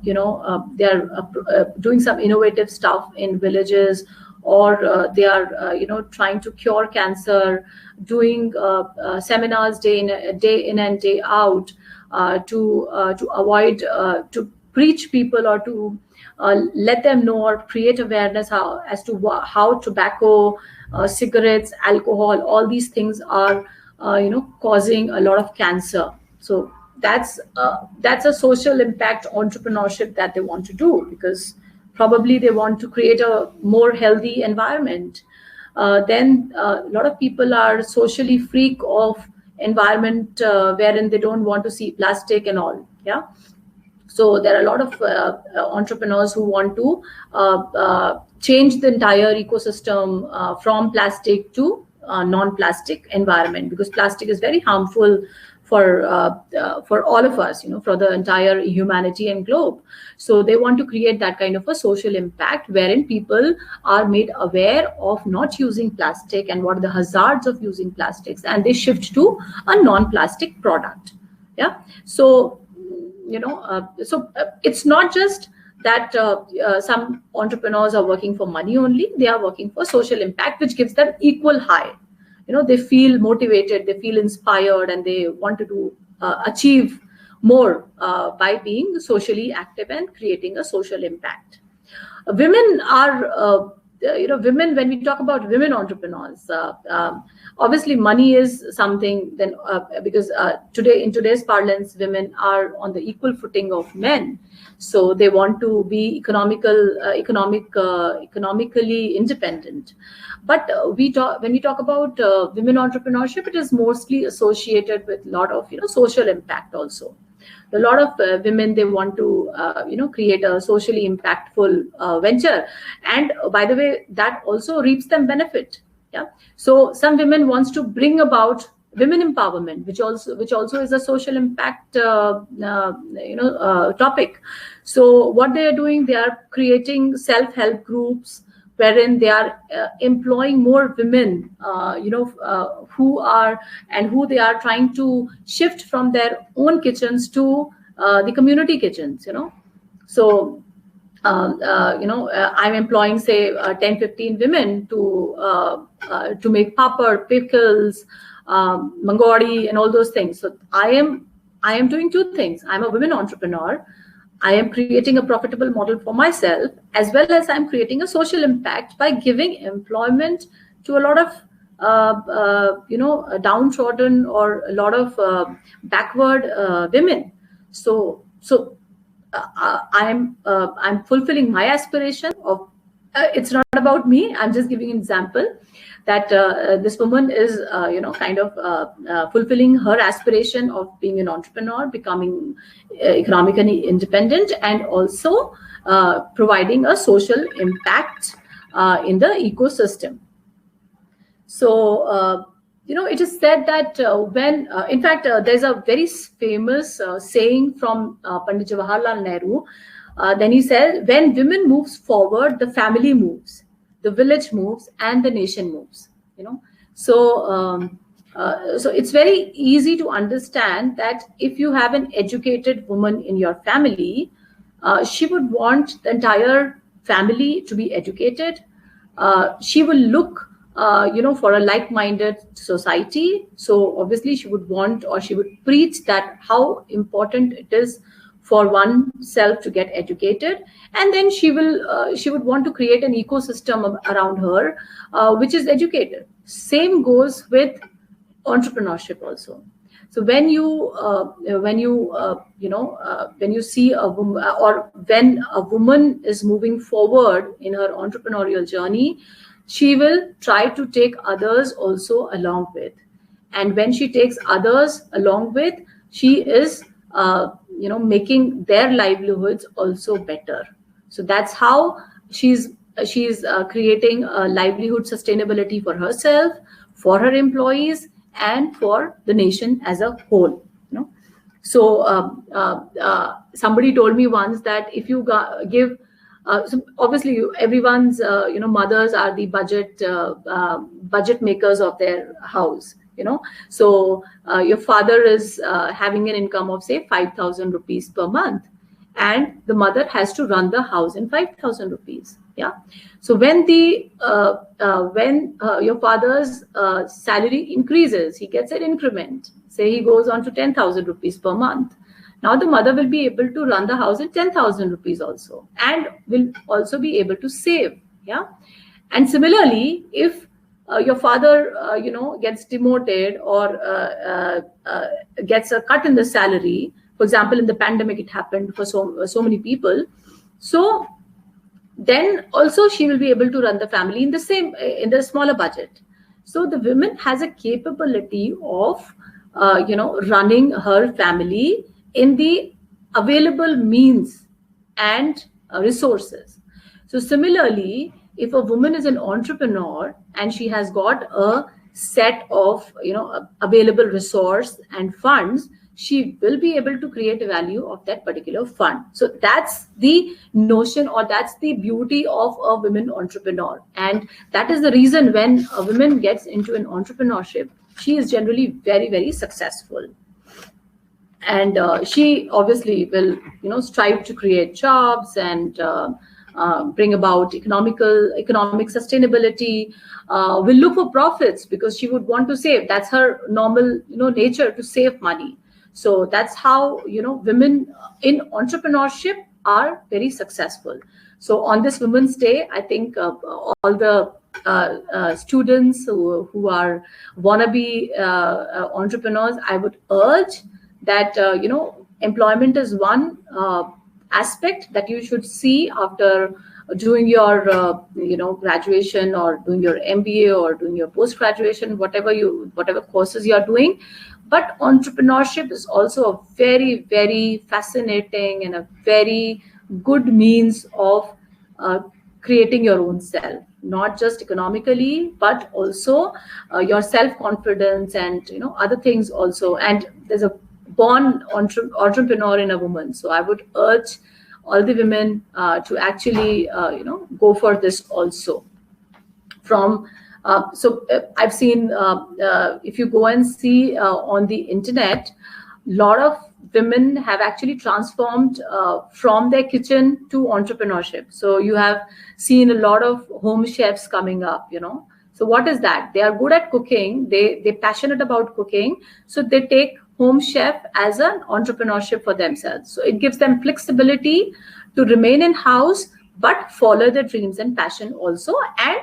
they are doing some innovative stuff in villages, or they are trying to cure cancer, doing seminars day in and day out, to avoid to preach people, or to let them know or create awareness as to how tobacco, cigarettes, alcohol, all these things are causing a lot of cancer. So that's a social impact entrepreneurship that they want to do, because probably they want to create a more healthy environment. Then a lot of people are socially freak of environment, wherein they don't want to see plastic and all. Yeah. So there are a lot of entrepreneurs who want to change the entire ecosystem from plastic to non-plastic environment, because plastic is very harmful for all of us, for the entire humanity and globe. So they want to create that kind of a social impact, wherein people are made aware of not using plastic and what are the hazards of using plastics, and they shift to a non-plastic product. Yeah. So it's not just that some entrepreneurs are working for money only. They are working for social impact, which gives them equal high. They feel motivated, they feel inspired, and they want to do achieve more by being socially active and creating a social impact. Women are women, when we talk about women entrepreneurs, obviously money is something, then because today, in today's parlance, women are on the equal footing of men. So they want to be economically independent. But when we talk about women entrepreneurship, it is mostly associated with a lot of social impact also. A lot of women, they want to create a socially impactful venture, and by the way, that also reaps them benefit. Yeah. So some women wants to bring about women empowerment, which also is a social impact topic. So what they are doing, they are creating self-help groups, wherein they are employing more women, who they are trying to shift from their own kitchens to the community kitchens. So I'm employing, say, 10-15 women to make papad, pickles, mangori, and all those things. So I am doing two things. I'm a women entrepreneur. I am creating a profitable model for myself, as well as I'm creating a social impact by giving employment to a lot of downtrodden or a lot of backward women. So I'm fulfilling my aspiration of. It's not about me. I'm just giving an example that this woman is, fulfilling her aspiration of being an entrepreneur, becoming economically independent, and also providing a social impact in the ecosystem. So, it is said that in fact, there's a very famous saying from Pandit Jawaharlal Nehru. Then he said, when women moves forward, the family moves, the village moves, and the nation moves. So it's very easy to understand that if you have an educated woman in your family, she would want the entire family to be educated. She will look for a like-minded society. So obviously she would want, or she would preach that how important it is for oneself to get educated, and then she would want to create an ecosystem around her which is educated. Same goes with entrepreneurship also. So when you see a woman, or when a woman is moving forward in her entrepreneurial journey, she will try to take others also along with. And when she takes others along with, she is making their livelihoods also better. So that's how she's creating a livelihood sustainability for herself, for her employees, and for the nation as a whole. So somebody told me once that if you give, so obviously everyone's mothers are the budget makers of their house. So your father is having an income of say 5,000 rupees per month, and the mother has to run the house in 5,000 rupees. Yeah. So when your father's salary increases, he gets an increment. Say he goes on to 10,000 rupees per month. Now the mother will be able to run the house in 10,000 rupees also, and will also be able to save. Yeah. And similarly, if your father, gets demoted or gets a cut in the salary, for example, in the pandemic, it happened for so many people. So then also she will be able to run the family in the smaller budget. So the woman has a capability of running her family in the available means and resources. So similarly, if a woman is an entrepreneur and she has got a set of available resource and funds, she will be able to create a value of that particular fund. So that's the notion, or that's the beauty of a women entrepreneur. And that is the reason when a woman gets into an entrepreneurship, she is generally very, very successful. And she obviously will strive to create jobs and bring about economic sustainability, will look for profits because she would want to save. That's her normal nature, to save money. So that's how women in entrepreneurship are very successful. So on this Women's Day, I think all the students who are wannabe entrepreneurs, I would urge that employment is one aspect that you should see after doing your graduation, or doing your MBA, or doing your post graduation, whatever courses you are doing. But entrepreneurship is also a very, very fascinating and a very good means of creating your own self, not just economically, but also your self-confidence and other things also. And there's a born entrepreneur in a woman. So I would urge all the women to actually go for this also. I've seen, if you go and see on the internet, a lot of women have actually transformed from their kitchen to entrepreneurship. So you have seen a lot of home chefs coming up. So what is that? They are good at cooking. They're passionate about cooking. So they take home chef as an entrepreneurship for themselves. So it gives them flexibility to remain in house, but follow their dreams and passion also, and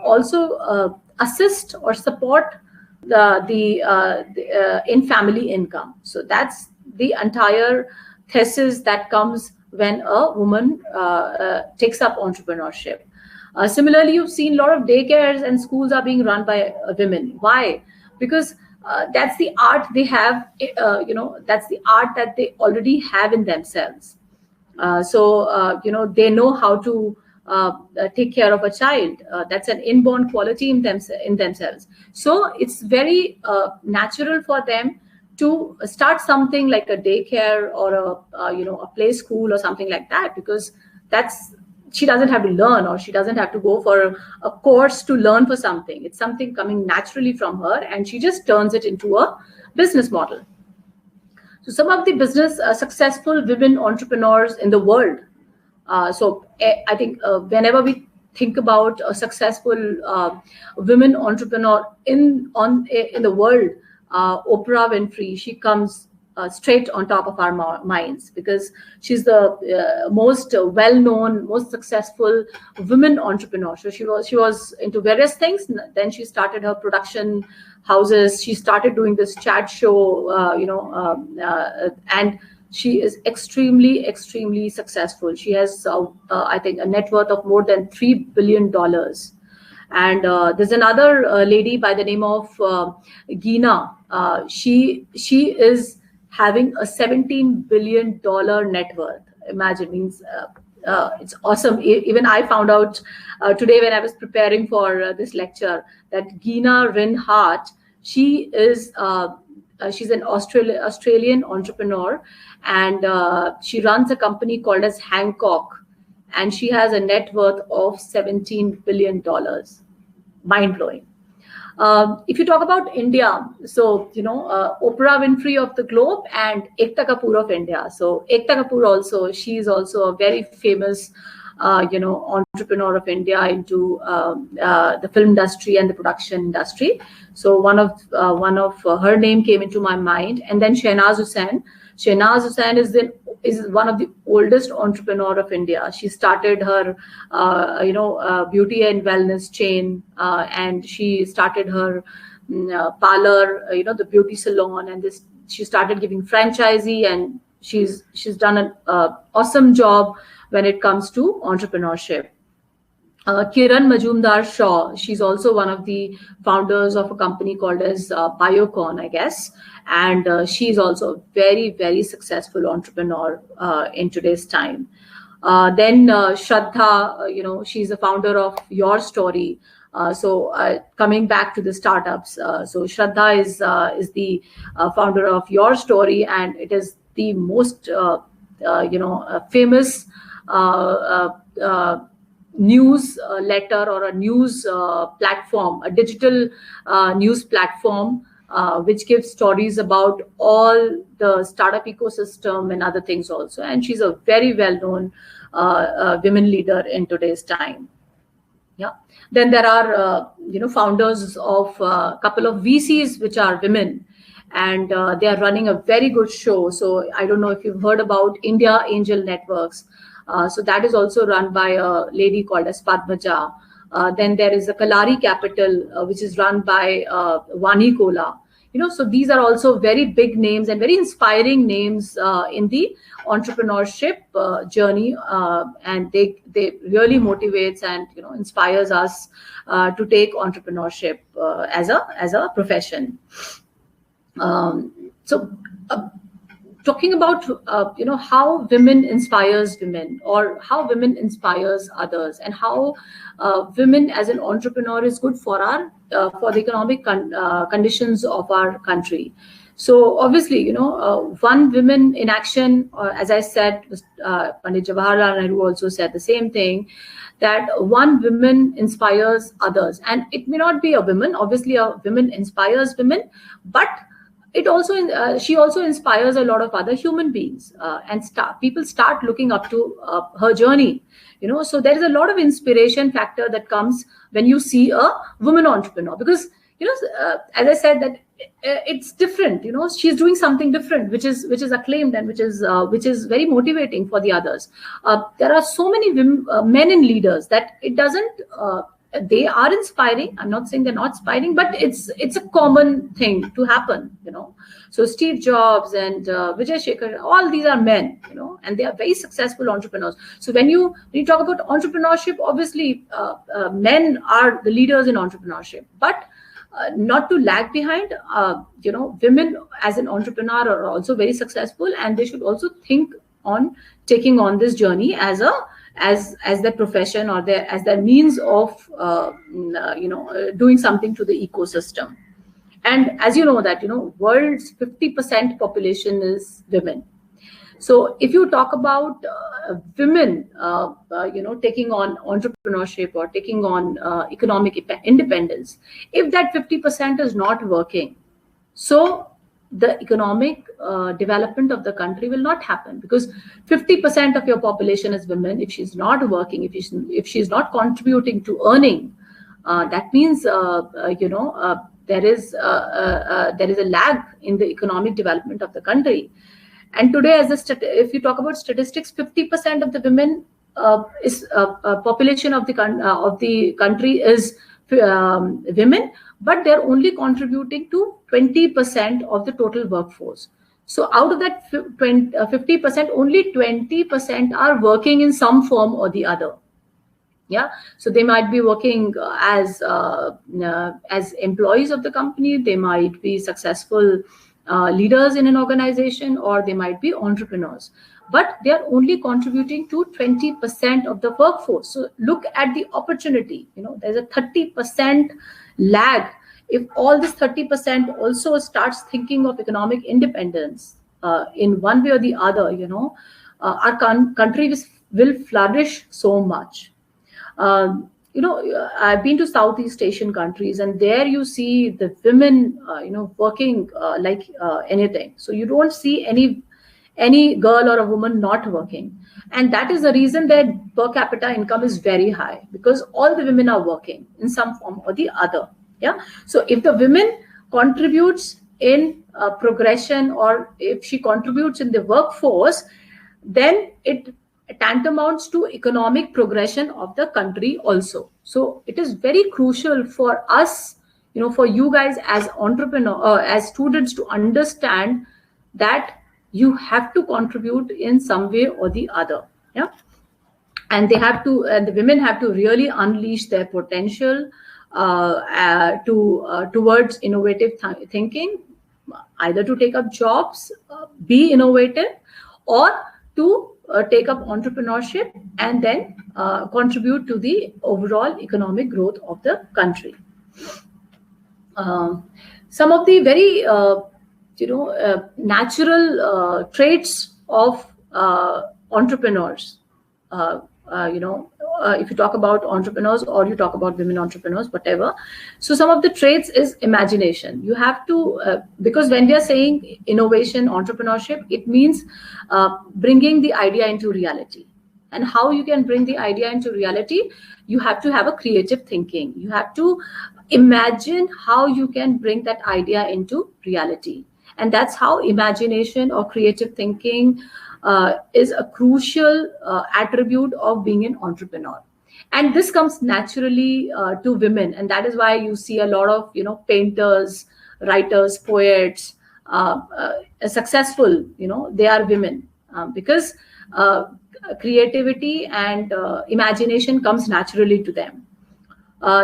also assist or support the in family income. So that's the entire thesis that comes when a woman takes up entrepreneurship. Similarly, you've seen a lot of daycares and schools are being run by women. Why? Because that's the art they have, that's the art that they already have in themselves. They know how to take care of a child. That's an inborn quality in themselves. So it's very natural for them to start something like a daycare or a play school or something like that, because she doesn't have to learn, or she doesn't have to go for a course to learn for something. It's something coming naturally from her, and she just turns it into a business model. So some of the successful women entrepreneurs in the world. I think whenever we think about a successful women entrepreneur in the world, Oprah Winfrey, she comes straight on top of our minds, because she's the most well-known, most successful women entrepreneur. So she was into various things. Then she started her production houses. She started doing this chat show, and she is extremely, extremely successful. She has, I think, a net worth of more than $3 billion. And there's another lady by the name of Geena. She is having a $17 billion net worth. Imagine, means it's awesome. Even I found out today when I was preparing for this lecture that Gina Rinehart, she is she's an Australian entrepreneur, and she runs a company called as Hancock, and she has a net worth of $17 billion. Mind blowing. If you talk about India, so Oprah Winfrey of the globe and Ekta Kapoor of India. So Ekta Kapoor also, she is also a very famous entrepreneur of India into the film industry and the production industry. So one of her name came into my mind, and then Shehnaz Hussain. Shehnaz Hussain is one of the oldest entrepreneur of India. She started her beauty and wellness chain, and she started her parlor, the beauty salon, and this she started giving franchisee, and she's done an awesome job when it comes to entrepreneurship. Kiran Majumdar-Shaw, she's also one of the founders of a company called as Biocon, I guess, and she's also a very, very successful entrepreneur in today's time. Then Shraddha, she's the founder of Your Story. So coming back to the startups, so Shraddha is the founder of Your Story, and it is the most famous news letter or a news platform, a digital news platform, which gives stories about all the startup ecosystem and other things also. And she's a very well-known women leader in today's time. Yeah. Then there are founders of a couple of VCs which are women, and they are running a very good show. So I don't know if you've heard about India Angel Networks. So that is also run by a lady called as Padmaja. Then there is a Kalari Capital, which is run by Vani Kola. So these are also very big names and very inspiring names in the entrepreneurship journey, and they really motivates and inspires us to take entrepreneurship as a profession. Talking about how women inspires women, or how women inspires others, and how women as an entrepreneur is good for our for the economic conditions of our country. So obviously, one woman in action, as I said, Pandit Jawaharlal Nehru also said the same thing, that one woman inspires others. And it may not be a woman, obviously a woman inspires women, but it also she also inspires a lot of other human beings, and people start looking up to her journey. So there is a lot of inspiration factor that comes when you see a woman entrepreneur, because as I said, that it's different. She's doing something different, which is acclaimed, and which is very motivating for the others. There are so many men in leaders that it doesn't. They are inspiring. I'm not saying they're not inspiring, but it's a common thing to happen. So Steve Jobs and Vijay Shekhar, all these are men, and they are very successful entrepreneurs. So when you talk about entrepreneurship, obviously men are the leaders in entrepreneurship, but not to lag behind. Women as an entrepreneur are also very successful, and they should also think on taking on this journey as their profession, or as their means of doing something to the ecosystem. And as you know that world's 50% population is women. So if you talk about women taking on entrepreneurship or taking on economic independence, if that 50% is not working, so the economic development of the country will not happen, because 50% of your population is women. If she's not working, if she's not contributing to earning, that means there is a lag in the economic development of the country. And today, if you talk about statistics, 50% of the women population of the country is women, but they're only contributing to 20% of the total workforce. So out of that 50%, only 20% are working in some form or the other. Yeah, so they might be working as employees of the company. They might be successful leaders in an organization, or they might be entrepreneurs, but they are only contributing to 20% of the workforce. So look at the opportunity. There's a 30% lag. If all this 30% also starts thinking of economic independence in one way or the other, our country will flourish so much. I've been to Southeast Asian countries, and there you see the women, working like anything. So you don't see any girl or a woman not working, and that is the reason that per capita income is very high, because all the women are working in some form or the other. Yeah. So if the women contributes in progression, or if she contributes in the workforce, then it tantamounts to economic progression of the country also. So it is very crucial for us, for you guys as entrepreneur, as students, to understand that you have to contribute in some way or the other. Yeah. And the women have to really unleash their potential towards innovative thinking, either to take up jobs, be innovative, or to take up entrepreneurship, and then contribute to the overall economic growth of the country. Some of the very natural traits of entrepreneurs, if you talk about entrepreneurs, or you talk about women entrepreneurs, whatever. So some of the traits is imagination. You have to, because when we are saying innovation, entrepreneurship, it means bringing the idea into reality. And how you can bring the idea into reality? You have to have a creative thinking. You have to imagine how you can bring that idea into reality. And that's how imagination or creative thinking is a crucial attribute of being an entrepreneur. And this comes naturally to women, and that is why you see a lot of painters, writers, poets, successful, they are women, because creativity and imagination comes naturally to them.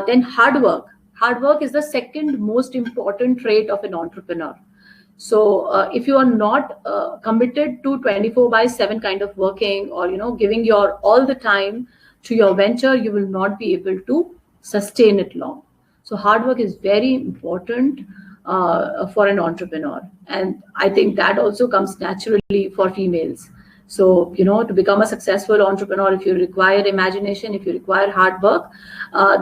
Then hard work is the second most important trait of an entrepreneur. So if you are not committed to 24/7 kind of working, or giving your all the time to your venture, you will not be able to sustain it long. So hard work is very important for an entrepreneur, and I think that also comes naturally for females. So to become a successful entrepreneur, if you require imagination, if you require hard work,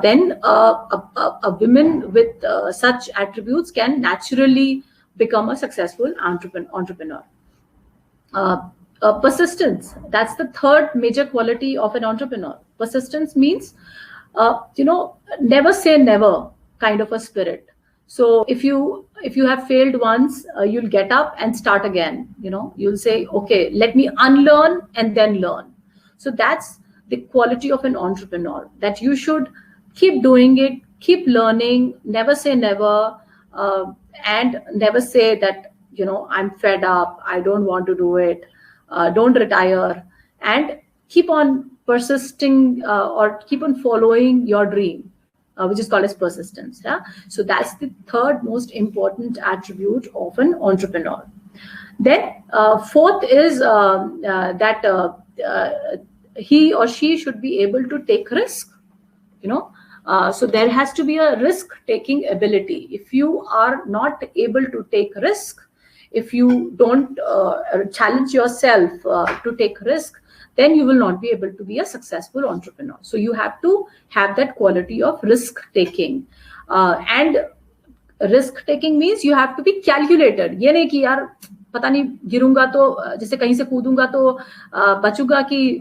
then a woman with such attributes can naturally become a successful entrepreneur. Persistence, that's the third major quality of an entrepreneur. Persistence means never say never kind of a spirit. So if you have failed once, you'll get up and start again. You'll say, okay, let me unlearn and then learn. So that's the quality of an entrepreneur, that you should keep doing it, keep learning, never say never, and never say that I'm fed up, I don't want to do it. Don't retire, and keep on persisting, or keep on following your dream, which is called as persistence. Yeah. So that's the third most important attribute of an entrepreneur. Then fourth is that he or she should be able to take risk. So there has to be a risk-taking ability. If you are not able to take risk, if you don't challenge yourself to take risk, then you will not be able to be a successful entrepreneur. So you have to have that quality of risk-taking. And risk-taking means you have to be calculated. ये नहीं कि यार पता नहीं गिरूंगा तो जैसे कहीं से कूदूंगा तो बचूंगा कि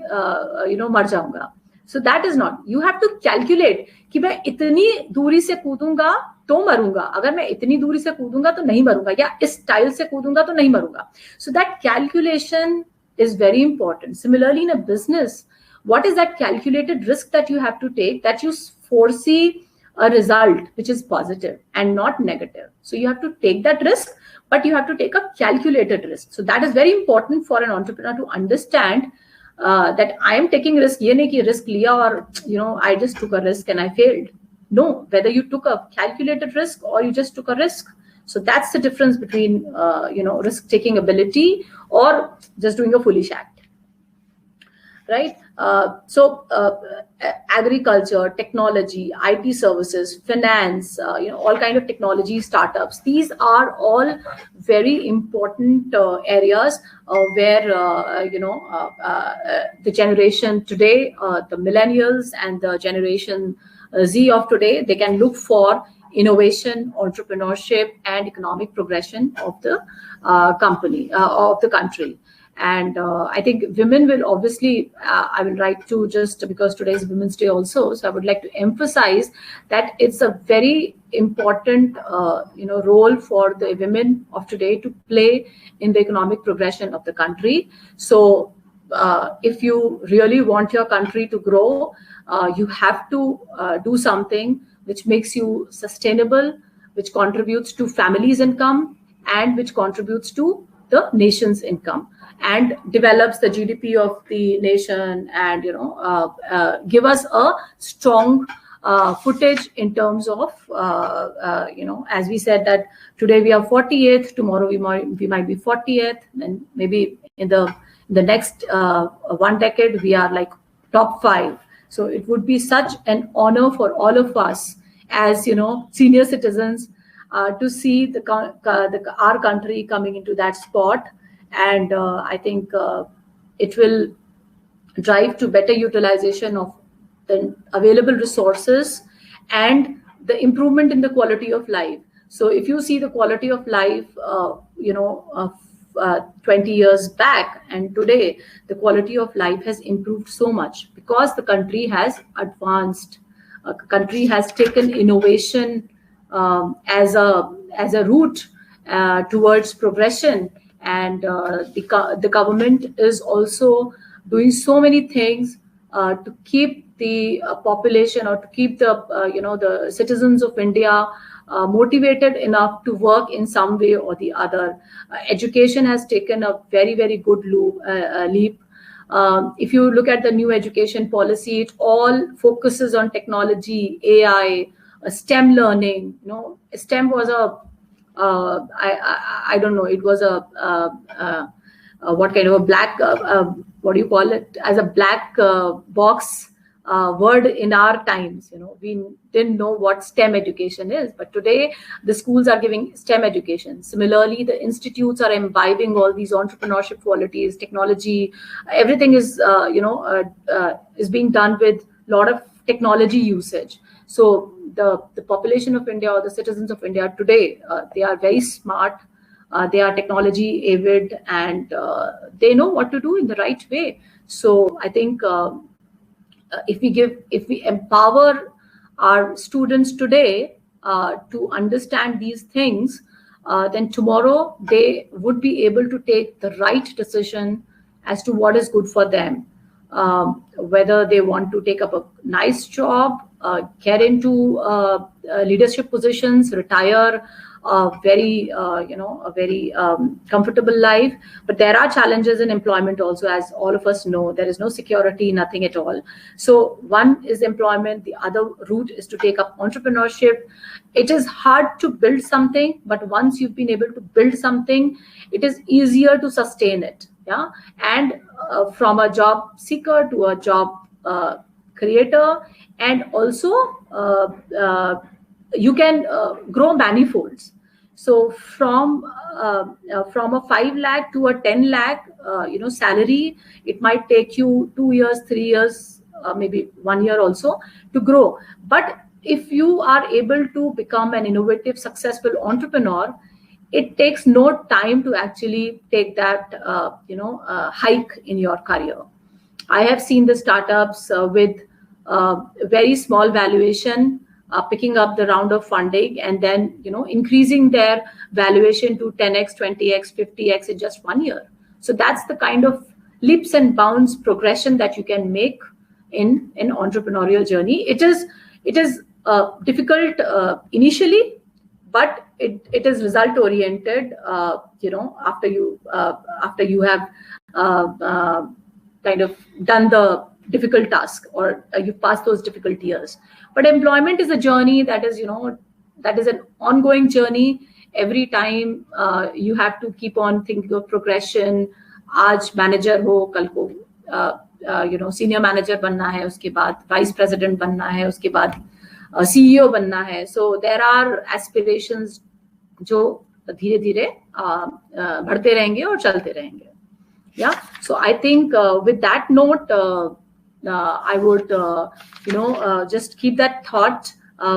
मर जाऊंगा. So that is not. You have to calculate कि मैं इतनी दूरी से कूदूंगा तो मरूंगा, अगर मैं इतनी दूरी से कूदूंगा तो नहीं मरूंगा, या इस स्टाइल से कूदूंगा तो नहीं मरूंगा. So that calculation is very important. Similarly, in a business, what is that calculated risk that you have to take, that you foresee a result which is positive and not negative? So you have to take that risk, but you have to take a calculated risk. So that is very important for an entrepreneur to understand that I am taking risk. ये नहीं कि risk लिया और I just took a risk and I failed. No, whether you took a calculated risk or you just took a risk, So that's the difference between risk-taking ability or just doing a foolish act. Right? Agriculture, technology, IT services, finance, all kind of technology startups. These are all very important areas where the generation today, the millennials and the generation Z of today, they can look for innovation, entrepreneurship, and economic progression of the of the country. And I think women will obviously, I will write to, just because today is Women's Day also, so I would like to emphasize that it's a very important role for the women of today to play in the economic progression of the country. So if you really want your country to grow, you have to do something which makes you sustainable, which contributes to families' income, and which contributes to the nation's income, and develops the GDP of the nation, and give us a strong footage in terms of as we said that today we are 48th, tomorrow we might be 40th, and maybe in the next 1 decade we are like top 5. So it would be such an honor for all of us as senior citizens to see our country coming into that spot. And I think it will drive to better utilization of the available resources and the improvement in the quality of life. So if you see the quality of life 20 years back and today, the quality of life has improved so much because the country has advanced. Country has taken innovation as a route towards progression, and the government is also doing so many things to keep the population, or to keep the citizens of India motivated enough to work in some way or the other. Education has taken a very, very good leap. If you look at the new education policy, it all focuses on technology, AI, STEM learning. STEM was I don't know, it was what kind of a black, what do you call it, as a black box word in our times. We didn't know what STEM education is, but today the schools are giving STEM education. Similarly, the institutes are imbibing all these entrepreneurship qualities, technology. Everything is is being done with a lot of technology usage. So the population of India, or the citizens of India today, they are very smart. They are technology avid, and they know what to do in the right way. So I think if we empower our students today to understand these things, then tomorrow they would be able to take the right decision as to what is good for them. Whether they want to take up a nice job, get into leadership positions, retire a very comfortable life. But there are challenges in employment also, as all of us know. There is no security, nothing at all. So one is employment, the other route is to take up entrepreneurship. It is hard to build something, but once you've been able to build something, it is easier to sustain it. Yeah, and from a job seeker to a job creator, and also you can grow manifolds. So from a 5 lakh to a 10 lakh salary, it might take you 2 years, 3 years, maybe 1 year also to grow. But if you are able to become an innovative, successful entrepreneur, it takes no time to actually take that hike in your career. I have seen the startups with very small valuation picking up the round of funding, and then increasing their valuation to 10x, 20x, 50x in just 1 year. So that's the kind of leaps and bounds progression that you can make in an entrepreneurial journey. It is difficult initially, but it is result oriented. After you have kind of done the difficult task, or you pass those difficult years. But employment is a journey that is an ongoing journey. every time you have to keep on thinking of progression. आज manager हो, कल को senior manager बनना है, उसके बाद vice president बनना है, उसके बाद CEO बनना है. So there are aspirations जो धीरे धीरे बढ़ते रहेंगे और चलते रहेंगे. Yeah. So I think with that note, I would just keep that thought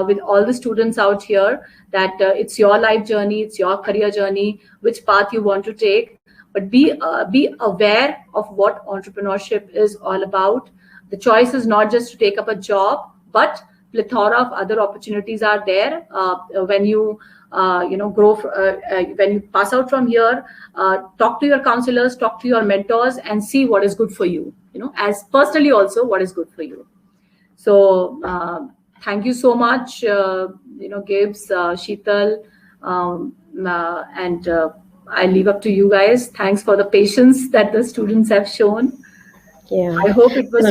with all the students out here, that it's your life journey, it's your career journey, which path you want to take, but be aware of what entrepreneurship is all about. The choice is not just to take up a job, but plethora of other opportunities are there when you grow. When you pass out from here, talk to your counselors, talk to your mentors, and see what is good for you. As personally also what is good for you. So thank you so much, Gibbs, Sheetal, and I leave up to you guys. Thanks for the patience that the students have shown. Yeah, I hope it was.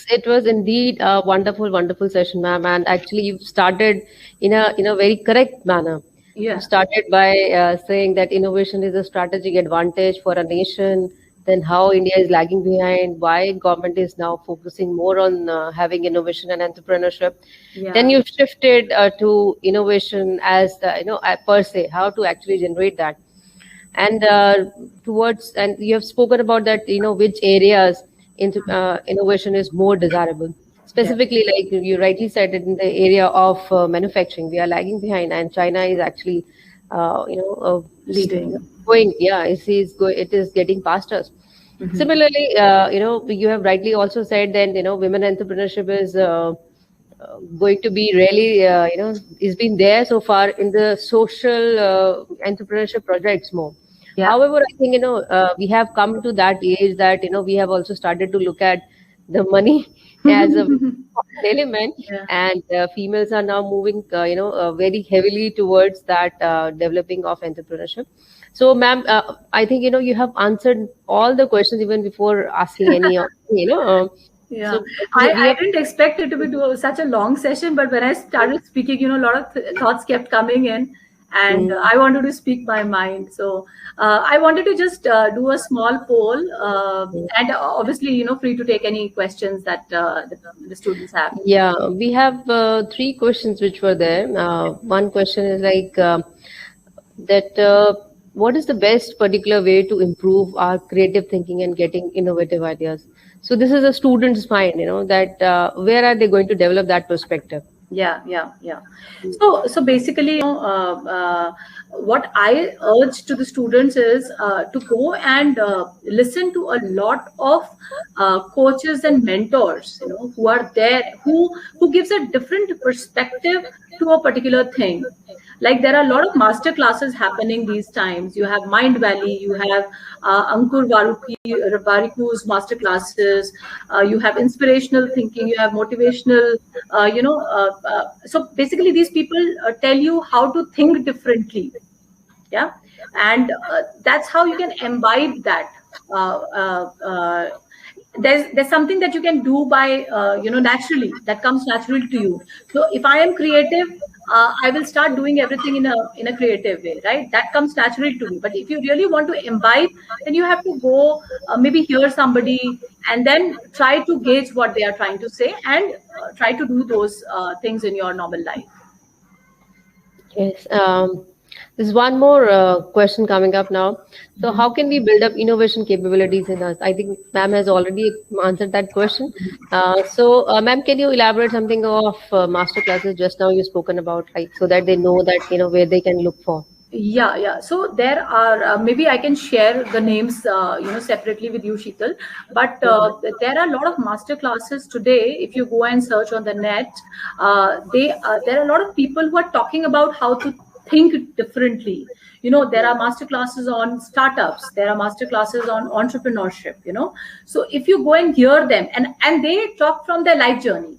It was indeed a wonderful session, ma'am. And actually, you started in a very correct manner. Yeah. You started by saying that innovation is a strategic advantage for a nation. Then how India is lagging behind. Why government is now focusing more on having innovation and entrepreneurship. Yeah. Then you shifted to innovation as per se, how to actually generate that. And and you have spoken about that, which areas innovation is more desirable. Specifically, like you rightly said, in the area of manufacturing, we are lagging behind, and China is actually, leading. Going. Yeah, it is getting past us. Mm-hmm. Similarly, you have rightly also said that women entrepreneurship is going to be really, is been there so far in the social entrepreneurship projects more. Yeah. However, I think we have come to that age that we have also started to look at the money as a element, and females are now moving, very heavily towards that developing of entrepreneurship. So, ma'am, I think you have answered all the questions even before asking any. Yeah, So I didn't expect it to be such a long session, but when I started speaking, a lot of thoughts kept coming in, and I wanted to speak my mind. So I wanted to just do a small poll, and obviously, free to take any questions that the students have. Yeah, we have 3 questions which were there. One question is like what is the best particular way to improve our creative thinking and getting innovative ideas? So this is a student's mind, that where are they going to develop that perspective? Yeah. So basically, what I urge to the students is to go and listen to a lot of coaches and mentors, who are there, who gives a different perspective to a particular thing. Like there are a lot of master classes happening these times. You have Mind Valley, you have Ankur Wariku's master classes, you have inspirational thinking, you have motivational, so basically these people tell you how to think differently. Yeah. And that's how you can imbibe that. There's something that you can do by, naturally, that comes naturally to you. So if I am creative, I will start doing everything in a creative way, right? That comes naturally to me. But if you really want to imbibe, then you have to go maybe hear somebody and then try to gauge what they are trying to say, and try to do those things in your normal life. Yes. There's one more question coming up now. So how can we build up innovation capabilities in us? I think ma'am has already answered that question. So ma'am, can you elaborate something of master classes just now you've spoken about, like, so that they know that, where they can look for? Yeah. So there are, maybe I can share the names, separately with you, Sheetal. But there are a lot of master classes today. If you go and search on the net, there are a lot of people who are talking about how to think differently. There are master classes on startups. There are master classes on entrepreneurship. So if you go and hear them, and they talk from their life journey,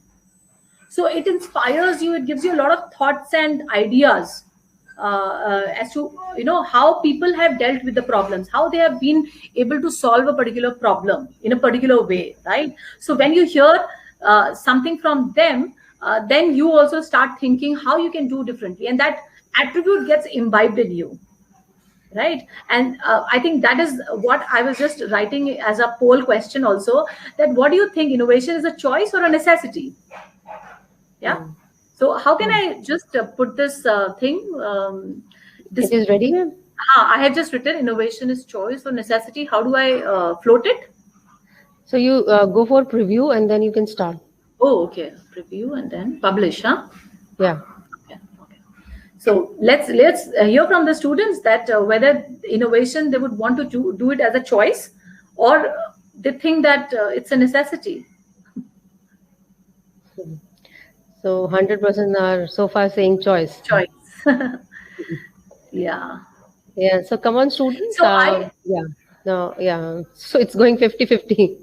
so it inspires you. It gives you a lot of thoughts and ideas as to how people have dealt with the problems, how they have been able to solve a particular problem in a particular way, right? So when you hear something from them, then you also start thinking how you can do differently, and attribute gets imbibed in you, right? And I think that is what I was just writing as a poll question also, that what do you think, innovation is a choice or a necessity? Yeah. So how can I just put this thing? It is ready, ma'am? I have just written innovation is choice or necessity. How do I float it? So you go for preview and then you can start. Oh, okay. Preview and then publish, huh? Yeah. Okay. Okay. So let's hear from the students that whether innovation they would want to do it as a choice, or they think that it's a necessity. So 100% are so far saying choice. Choice. Yeah. Yeah. So come on, students. So I Yeah. No. Yeah. So it's going 50-50.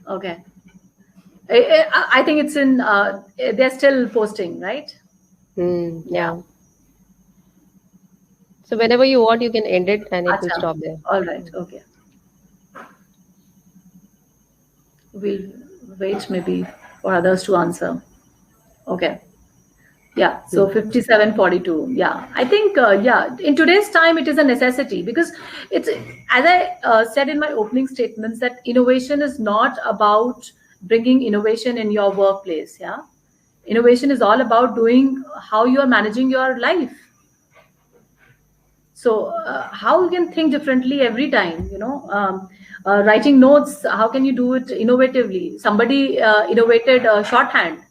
okay. I think it's in. They're still posting, right? Yeah. So whenever you want, you can end it and it will Acha. stop there. All right. Okay. We'll wait maybe for others to answer. Okay. Yeah. So 57-42. Yeah. I think, yeah, in today's time, it is a necessity, because it's, as I said in my opening statements, that innovation is not about bringing innovation in your workplace. Yeah. Innovation is all about doing how you are managing your life. So how you can think differently every time, writing notes, how can you do it innovatively? Somebody innovated shorthand.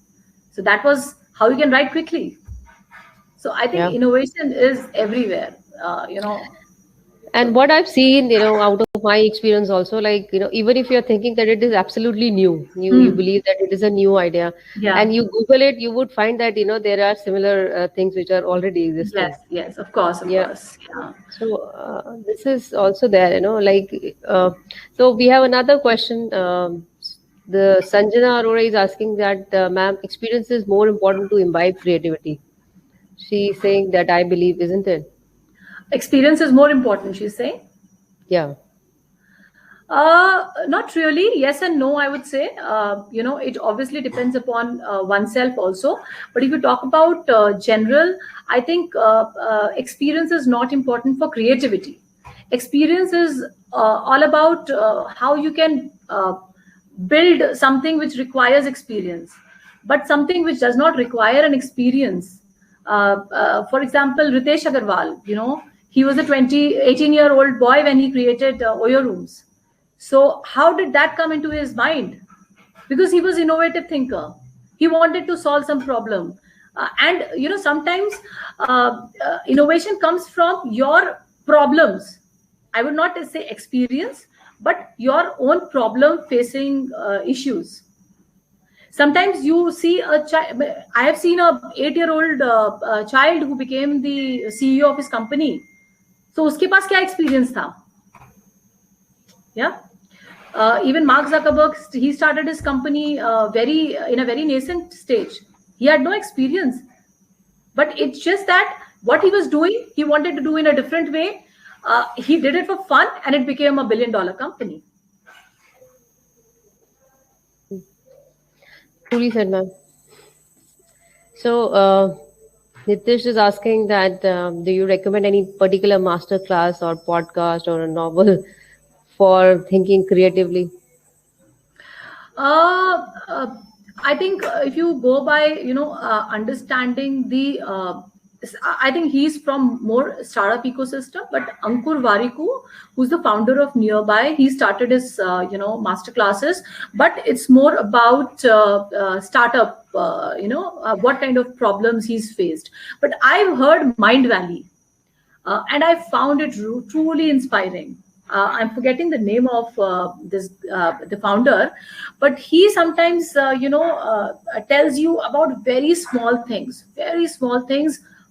So that was how you can write quickly. So I think Yeah. innovation is everywhere, And what I've seen, out of my experience also, like, even if you're thinking that it is absolutely new, you believe that it is a new idea, Yeah. and you Google it, you would find that, there are similar things which are already existing. Yes, of course, Yeah. Yeah. So this is also there, like, so we have another question. The Sanjana Arora is asking that, ma'am, experience is more important to imbibe creativity. She's saying that, I believe, isn't it? Experience is more important, she's saying. Yeah. Not really. Yes and no, I would say. It obviously depends upon oneself also. But if you talk about general, I think experience is not important for creativity. Experience is all about how you can build something which requires experience, but something which does not require an experience. For example, Ritesh Agarwal, he was a 18-year-old boy when he created Oyo Rooms. So how did that come into his mind? Because he was innovative thinker. He wanted to solve some problem. And sometimes innovation comes from your problems. I would not say experience, but your own problem facing issues. Sometimes you see a child. I have seen a 8-year-old child who became the CEO of his company. So उसके पास क्या experience था? Yeah. Even Mark Zuckerberg, he started his company in a very nascent stage. He had no experience, but it's just that what he was doing, he wanted to do in a different way. He did it for fun, and it became a $1 billion company. Truly said, ma'am. So, Nitish is asking that, do you recommend any particular master class or podcast or a novel for thinking creatively? I think if you go by, understanding the, I think he's from more startup ecosystem, but Ankur Wariku, who's the founder of Nearby, he started his, master classes, but it's more about startup, what kind of problems he's faced. But I've heard Mind Valley, and I found it truly inspiring. I'm forgetting the name of the founder, but he sometimes tells you about very small things,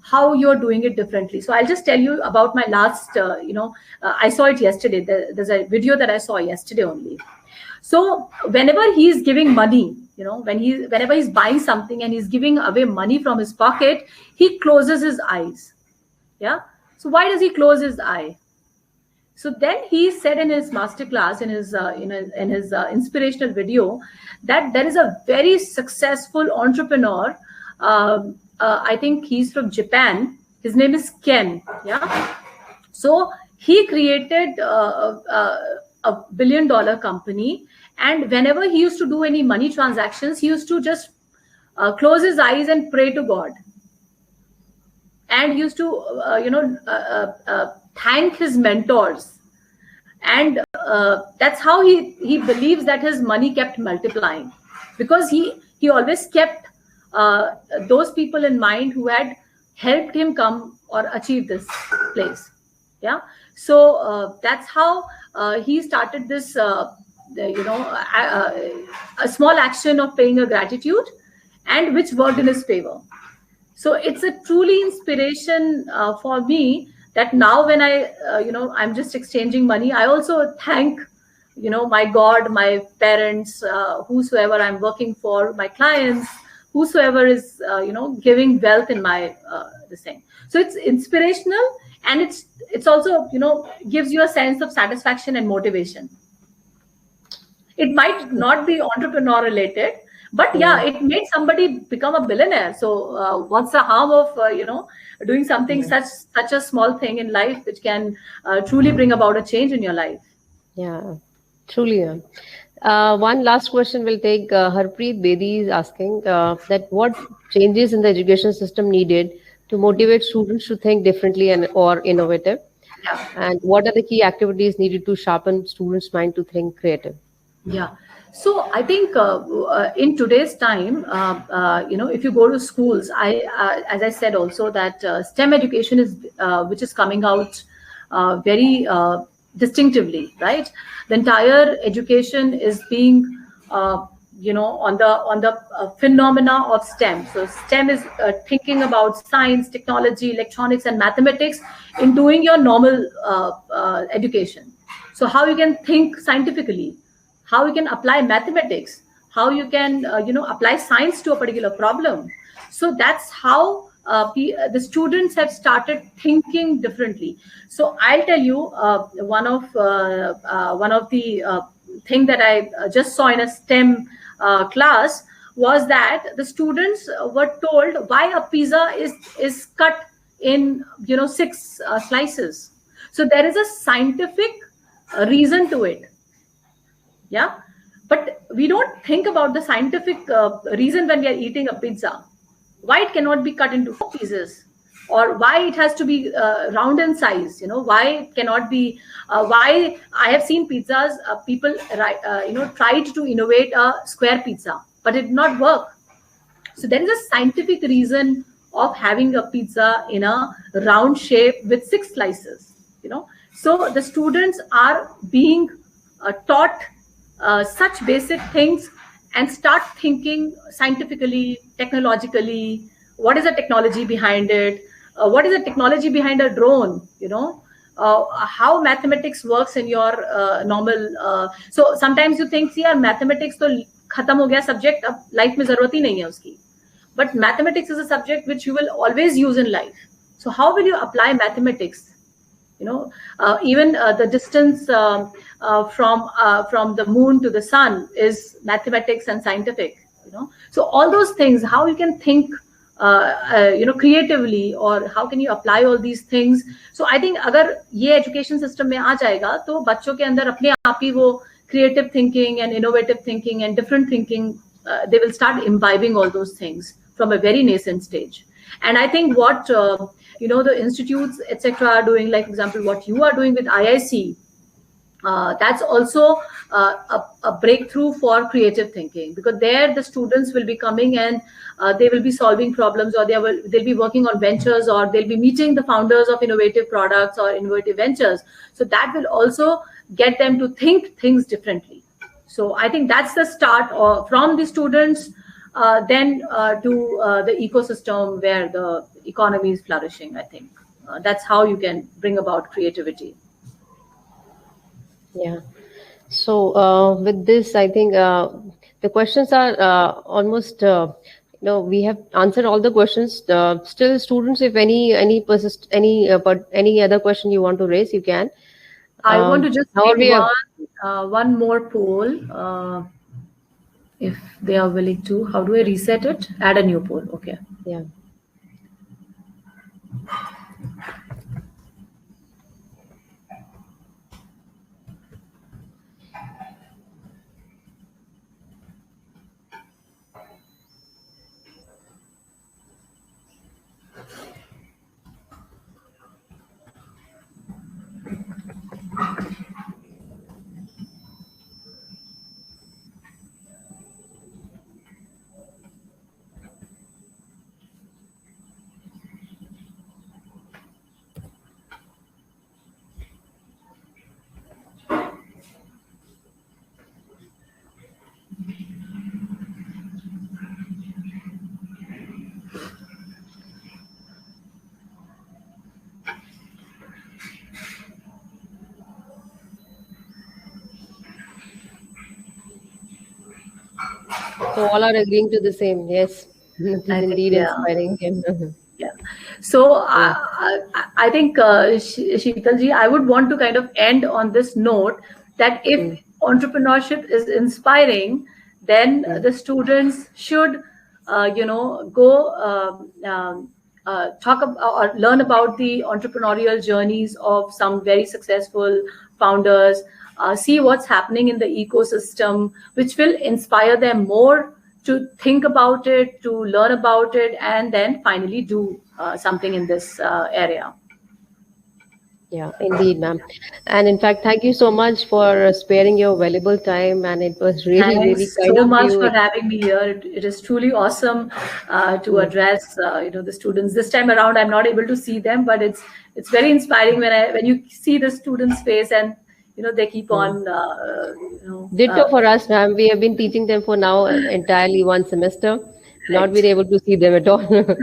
how you're doing it differently. So I'll just tell you about my last I saw it yesterday. There's a video that I saw yesterday only. So whenever he's giving money, whenever he's buying something and he's giving away money from his pocket, he closes his eyes. Yeah. So why does he close his eye? So then he said in his masterclass, in his inspirational video, that there is a very successful entrepreneur. I think he's from Japan. His name is Ken. Yeah. So he created a $1 billion company, and whenever he used to do any money transactions, he used to just close his eyes and pray to God, and he used to thank his mentors, and that's how he believes that his money kept multiplying, because he always kept those people in mind who had helped him come or achieve this place. Yeah. So that's how he started this a small action of paying a gratitude, and which worked in his favor. So it's a truly inspiration for me, that now when I'm just exchanging money, I also thank my God, my parents, whosoever I'm working for, my clients, whosoever is giving wealth in my this thing. So it's inspirational, and it's also gives you a sense of satisfaction and motivation. It might not be entrepreneur related, but yeah, it made somebody become a billionaire. So what's the harm of doing something such a small thing in life, which can truly bring about a change in your life? Yeah, truly. One last question we'll take. Harpreet Bedi is asking that what changes in the education system needed to motivate students to think differently and or innovative, Yeah. and what are the key activities needed to sharpen students' mind to think creative? Yeah. So I think in today's time, if you go to schools, as I said also, that STEM education is which is coming out very distinctively, right? The entire education is being on the phenomena of STEM. So STEM is thinking about science, technology, electronics, and mathematics in doing your normal education. So how you can think scientifically, how you can apply mathematics, how you can apply science to a particular problem. So that's how the students have started thinking differently. So I'll tell you one of the thing that I just saw in a STEM class was that the students were told why a pizza is cut in 6 slices. So there is a scientific reason to it. Yeah. But we don't think about the scientific reason when we are eating a pizza. Why it cannot be cut into 4 pieces, or why it has to be round in size. Why it cannot be. Why I have seen pizzas. People tried to innovate a square pizza, but it did not work. So there is a scientific reason of having a pizza in a round shape with 6 slices. So the students are being taught such basic things, and start thinking scientifically, technologically. What is the technology behind it? What is the technology behind a drone? How mathematics works in your normal. So sometimes you think, see, mathematics to khatam ho gaya subject, ab life mein zarurat hi nahi hai uski. But mathematics is a subject which you will always use in life. So how will you apply mathematics? Even the distance from the moon to the sun is mathematics and scientific. So all those things, how you can think creatively, or how can you apply all these things. So I think agar ye education system mein aa jayega, to bachcho ke andar apne aap hi wo creative thinking and innovative thinking and different thinking, they will start imbibing all those things from a very nascent stage. And I think what the institutes etc are doing, like for example what you are doing with IIC, that's also a breakthrough for creative thinking, because there the students will be coming and they will be solving problems, or they'll be working on ventures, or they'll be meeting the founders of innovative products or innovative ventures. So that will also get them to think things differently. So I think that's the start from the students, then to the ecosystem where the economy is flourishing. I think that's how you can bring about creativity. Yeah. So with this, I think the questions are almost. We have answered all the questions. Still, students, if any persist, any other question you want to raise, you can. I want to just make one more poll. If they are willing to, how do I reset it? Add a new poll. Okay. Yeah. So all are agreeing to the same. Yes, it is I think, indeed yeah. inspiring. Yeah. So Yeah. I think, Sheetal ji, I would want to kind of end on this note that if Mm, entrepreneurship is inspiring, then mm. the students should, go talk about or learn about the entrepreneurial journeys of some very successful founders, see what's happening in the ecosystem, which will inspire them more to think about it, to learn about it, and then finally do something in this area. Yeah, indeed, ma'am. And in fact, thank you so much for sparing your valuable time. And it was really, really Thanks kind so of much you. for having me here. It is truly awesome to Mm, address, the students. This time around, I'm not able to see them, but it's very inspiring when you see the students' face and they keep mm. on, Ditto for us, ma'am. We have been teaching them for now entirely one semester, not been correct, able to see them at all.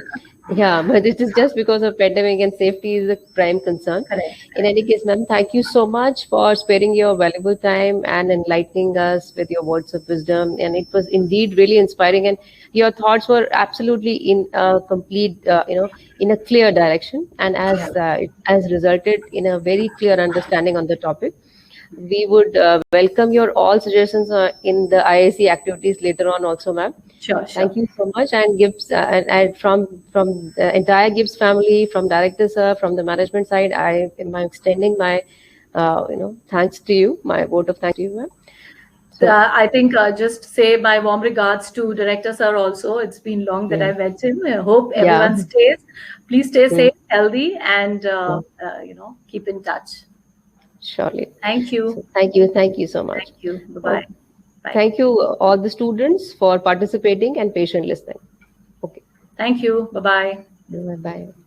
Yeah, but it is just because of pandemic and safety is a prime concern. correct, In correct. any case, ma'am, thank you so much for sparing your valuable time and enlightening us with your words of wisdom. And it was indeed really inspiring. And your thoughts were absolutely in a complete, in a clear direction. And Yeah, as it has resulted in a very clear understanding on the topic. We would welcome your all suggestions in the IAC activities later on also, ma'am. sure, sure. Thank you so much. And Gibbs, and from the entire Gibbs family, from director sir, from the management side, I am extending my thanks to you, my vote of thanks to you, ma'am. So I think just say my warm regards to Director Sir also. It's been long that yeah, I met him. I hope yeah, everyone stays. Please stay mm, safe, healthy, and yeah, keep in touch. surely. Thank So you. thank you so much. Thank you. Bye Oh, bye. Bye. thank you all the students for participating and patient listening. Okay, Thank you. Bye bye. bye bye.